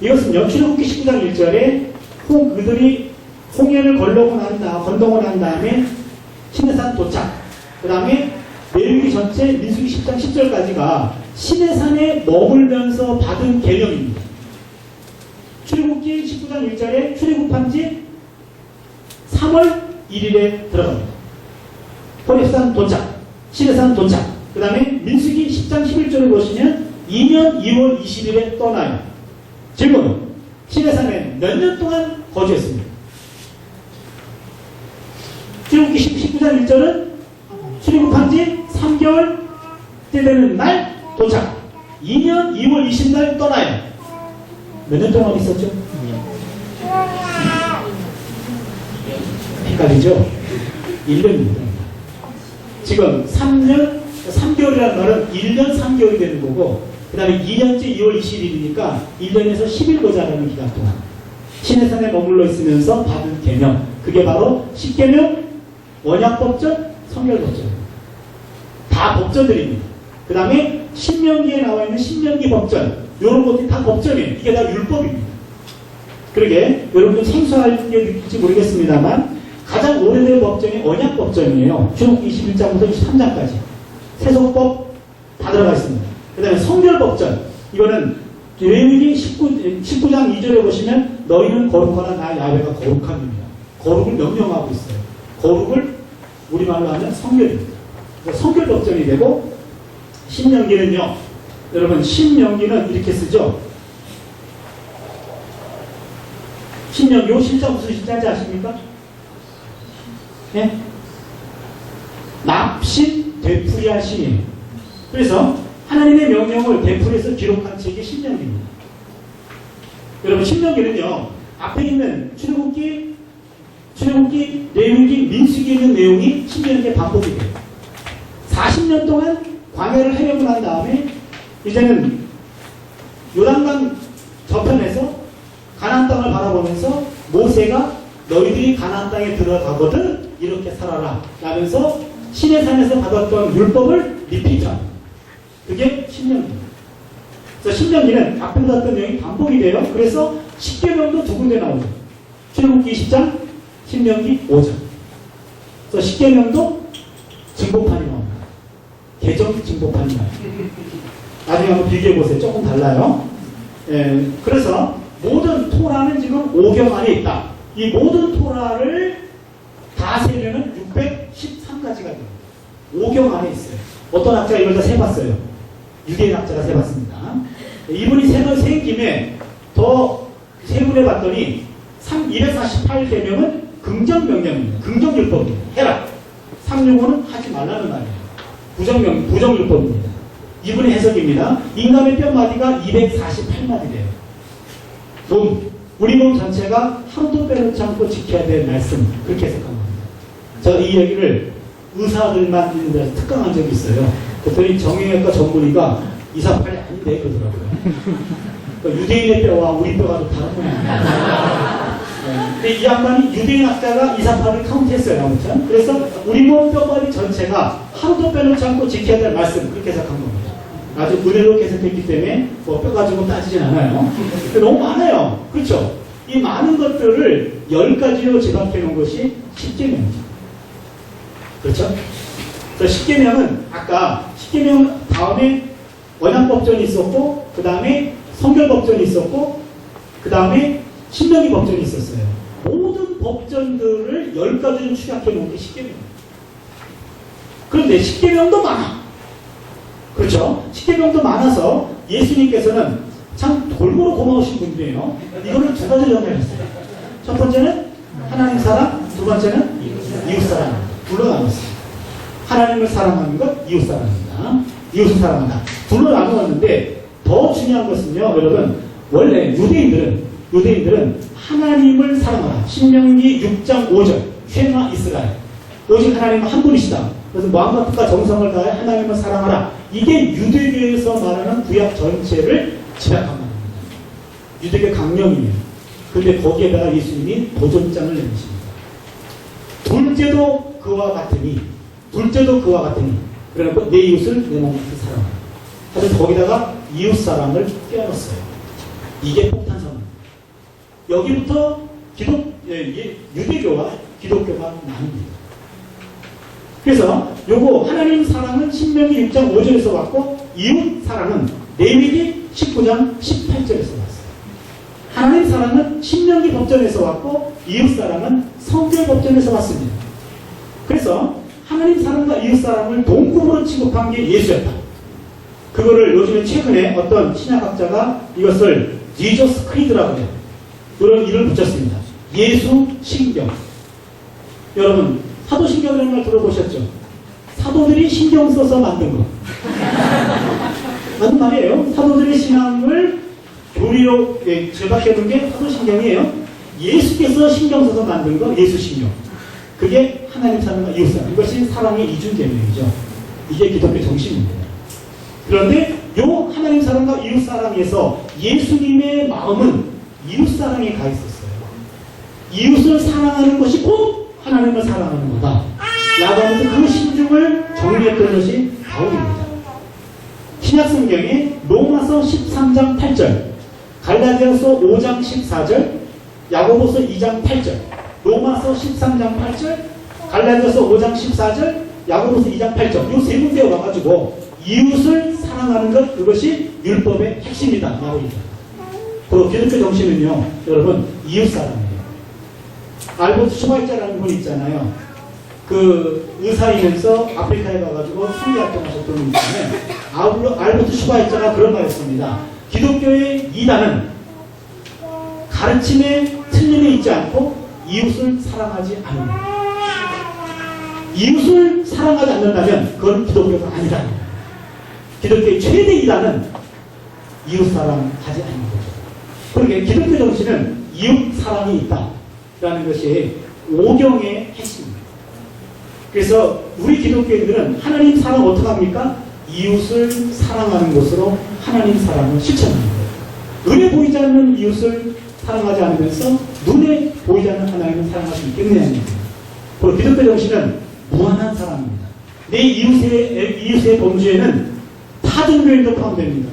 이것은요 출애굽기 19장 1절에 그들이 홍해를 건너고 난 다음에 시내산 도착, 그 다음에 레위기 전체 민수기 10장 10절까지가 시내산에 머물면서 받은 계명입니다. 출애굽기 19장 1절에 출애굽한 지 3월 1일에 들어갑니다. 호렙산 도착, 시내산 도착, 그 다음에 민수기 10장 11절을 보시면 2년 2월 20일에 떠나요. 질문, 시내산에 몇 년 동안 거주했습니다. 출애굽기 19장 1절은 출애굽한 지 3개월 때 되는 날 도착, 2년 2월 20일 떠나요. 몇 년 동안 있었죠? 헷갈리죠? 1년입니다. 지금 3개월이라는 말은 1년 3개월이 되는 거고, 그 다음에 2년째 2월 20일이니까 1년에서 10일 보자라는 기간 동안 시내산에 머물러 있으면서 받은 계명, 그게 바로 10계명, 원약법전, 성결법전. 다 법전들입니다. 그 다음에 신명기에 나와 있는 신명기 법전, 이런 것들이 다 법전이에요. 이게 다 율법입니다. 그러게 여러분 생소하게 느낄지 모르겠습니다만 가장 오래된 법전이 언약법전이에요. 출애굽기 21장부터 23장까지 세속법 다 들어가 있습니다. 그 다음에 성결법전, 이거는 레위기 19장 2절에 보시면 너희는 거룩하라 나 야훼가 거룩함입니다. 거룩을 명령하고 있어요. 거룩을 우리말로 하면 성결입니다. 성결법전이 되고, 신명기는요, 여러분 신명기는 이렇게 쓰죠. 신명기 7장 무슨 시자인지 아십니까? 네? 납신 되풀이할 신이에요. 그래서 하나님의 명령을 되풀이해서 기록한 책이 신명기입니다. 여러분 신명기는요 앞에 있는 출애굽기, 레위기, 민수기에 있는 내용이 신명기에 반복이 돼요. 40년 동안 광야를 헤매고 난 다음에 이제는 요단강 저편에서 가나안 땅을 바라보면서 모세가 너희들이 가나안 땅에 들어가거든 이렇게 살아라 라면서 시내산에서 받았던 율법을 리피트합니다. 그게 신명기입니다. 그래서 신명기는 앞에 받았던 내용이 반복이 돼요. 그래서 십계명도 두 군데 나오죠. 출애굽기 20장, 신명기 5장. 그래서 십계명도 증거판이 나옵니다. 개정 증거판이 나와요. 나중에 한번 비교해보세요. 조금 달라요. 예, 그래서 모든 토라는 지금 5경 안에 있다. 이 모든 토라를 다 세면은 613가지가 됩니다. 5경 안에 있어요. 어떤 학자가 이걸 다 세봤어요. 유대인 학자가 세봤습니다. 이분이 세 김에 더 세분해봤더니 248개명은 긍정명령입니다. 긍정율법입니다. 해라. 365는 하지 말라는 말이에요. 부정율법입니다. 이분의 해석입니다. 인간의 뼈마디가 248마디 돼요. 우리 몸 전체가 하루도 빼놓지 않고 지켜야 될 말씀. 그렇게 해석한 겁니다. 제가 이 얘기를 의사들만 있는 데서 특강한 적이 있어요. 그랬더니 정형외과 전문의가 248이 아닌데 그러더라고요. 그러니까 유대인의 뼈와 우리 뼈가 좀 다른 근데 이 양반이 유대인 학자가 248을 카운트했어요. 아무튼. 그래서 우리 몸 뼈마디 전체가 하루도 빼놓지 않고 지켜야 될 말씀. 그렇게 해석한 겁니다. 아주 은혜롭게 해석했기 때문에 뭐 뼈 가지고 따지진 않아요. 너무 많아요. 그렇죠? 이 많은 것들을 10가지로 집합해 놓은 것이 십계명이죠. 그렇죠? 그래서 십계명은 아까 십계명 다음에 언약법전이 있었고 그 다음에 성결법전이 있었고 그 다음에 신명기 법전이 있었어요. 모든 법전들을 10가지로 축약해 놓은 게 십계명입니다. 그런데 십계명도 많아. 그렇죠? 십계명도 많아서 예수님께서는 참 골고루 고마우신 분이에요. 이거를 두 가지로 정리하셨어요. 첫 번째는 하나님 사랑, 두 번째는 이웃 사랑. 둘로 나눴어요. 하나님을 사랑하는 것, 이웃 사랑입니다. 이웃을 사랑한다. 둘로 나누었는데 더 중요한 것은요, 여러분, 원래 유대인들은 하나님을 사랑하라. 신명기 6장 5절, 쉐마 이스라엘. 오직 하나님은 한 분이시다. 그래서 마음과 뜻과 정성을 다해 하나님을 사랑하라. 이게 유대교에서 말하는 구약 전체를 집약한 말입니다. 유대교 강령이에요. 그런데 거기에다가 예수님이 도전장을 내리십니다. 둘째도 그와 같으니 그러니까 내 이웃을 내 몸같이 사랑하라. 하여튼 거기다가 이웃 사랑을 껴넣었어요. 이게 폭탄선언. 여기부터 유대교와 기독교가 나눕니다. 그래서 요거 하나님 사랑은 신명기 6장 5절에서 왔고 이웃 사랑은 레위기 19장 18절에서 왔어요. 하나님 사랑은 신명기 법전에서 왔고 이웃 사랑은 성경 법전에서 왔습니다. 그래서 하나님 사랑과 이웃 사랑을 동급으로 취급한 게 예수였다. 그거를 요즘에 최근에 어떤 신약학자가 이것을 지저스 크리드라고 해요. 그런 이름을 붙였습니다. 예수 신경. 여러분 사도신경이라는 말 들어보셨죠? 사도들이 신경 써서 만든 거. 맞는 말이에요. 사도들의 신앙을 교리로 제작해둔 게 사도신경이에요. 예수께서 신경 써서 만든 거 예수신경. 그게 하나님 사랑과 이웃 사랑. 이것이 사랑의 이중계명이죠. 이게 기독교 정신입니다. 그런데 요 하나님 사랑과 이웃 사랑에서 예수님의 마음은 이웃 사랑에 가 있었어요. 이웃을 사랑하는 것이 꼭 하나님을 사랑하는 거다. 라고 하면서 그 신중을 정리했던 것이 바울입니다. 신약성경에 로마서 13장 8절, 갈라디아서 5장 14절, 야고보서 2장 8절, 로마서 13장 8절, 갈라디아서 5장 14절, 야고보서 2장 8절 이 세 군데에 와가지고 이웃을 사랑하는 것, 그것이 율법의 핵심이다. 나옵니다. 그리고 기독교 정신은요, 여러분, 이웃 사랑이에요. 알버트 슈바이처라는 분 있잖아요. 그 의사이면서 아프리카에 가가지고 순교 활동하셨던 분 있잖아요. 알버트 슈바이처가 그런 말 했습니다. 기독교의 이단은 가르침에 틀림이 있지 않고 이웃을 사랑하지 않는다. 이웃을 사랑하지 않는다면 그건 기독교가 아니다. 기독교의 최대 이단은 이웃 사랑하지 않는 거죠. 그러게 기독교 정신은 이웃 사랑이 있다라는 것이 오경의 핵심입니다. 그래서 우리 기독교인들은 하나님 사랑 어떻게 합니까? 이웃을 사랑하는 것으로 하나님 사랑을 실천하는 거예요. 눈에 보이지 않는 이웃을 사랑하지 않으면서 눈에 보이지 않는 하나님을 사랑할 수 있겠느냐는 겁니다. 그리고 기독교 정신은 무한한 사랑입니다. 내 이웃의 범주에는 타종교인도 포함됩니다.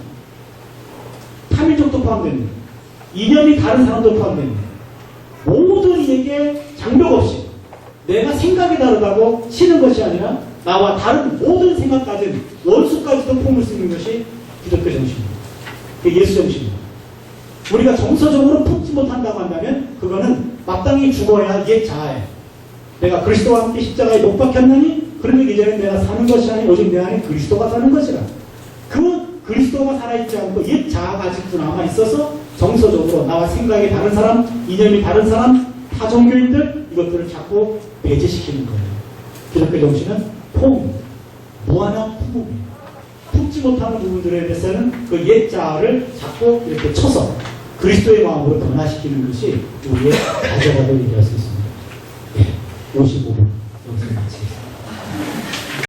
타민족도 포함됩니다. 이념이 다른 사람도 포함됩니다. 모든 이에게 장벽 없이 내가 생각이 다르다고 치는 것이 아니라 나와 다른 모든 생각 가진 원수까지도 품을 수 있는 것이 기독교 정신입니다. 그게 예수 정신입니다. 우리가 정서적으로 품지 못한다고 한다면 그거는 마땅히 죽어야 옛 자아예요. 내가 그리스도와 함께 십자가에 못 박혔느니 그러면 이제는 내가 사는 것이 아니라 오직 내 안에 그리스도가 사는 것이라. 그 그리스도가 살아있지 않고 옛 자아가 아직도 남아있어서 정서적으로 나와 생각이 다른 사람, 이념이 다른 사람, 타종교인들 이것들을 자꾸 배제시키는 거예요. 기독교 정신은 포옹입니다. 무한한 품음입니다. 품지 못하는 부분들에 대해서는 그 옛 자아를 자꾸 이렇게 쳐서 그리스도의 마음으로 변화시키는 것이 우리의 가져가도 얘기할 수 있습니다. 55분.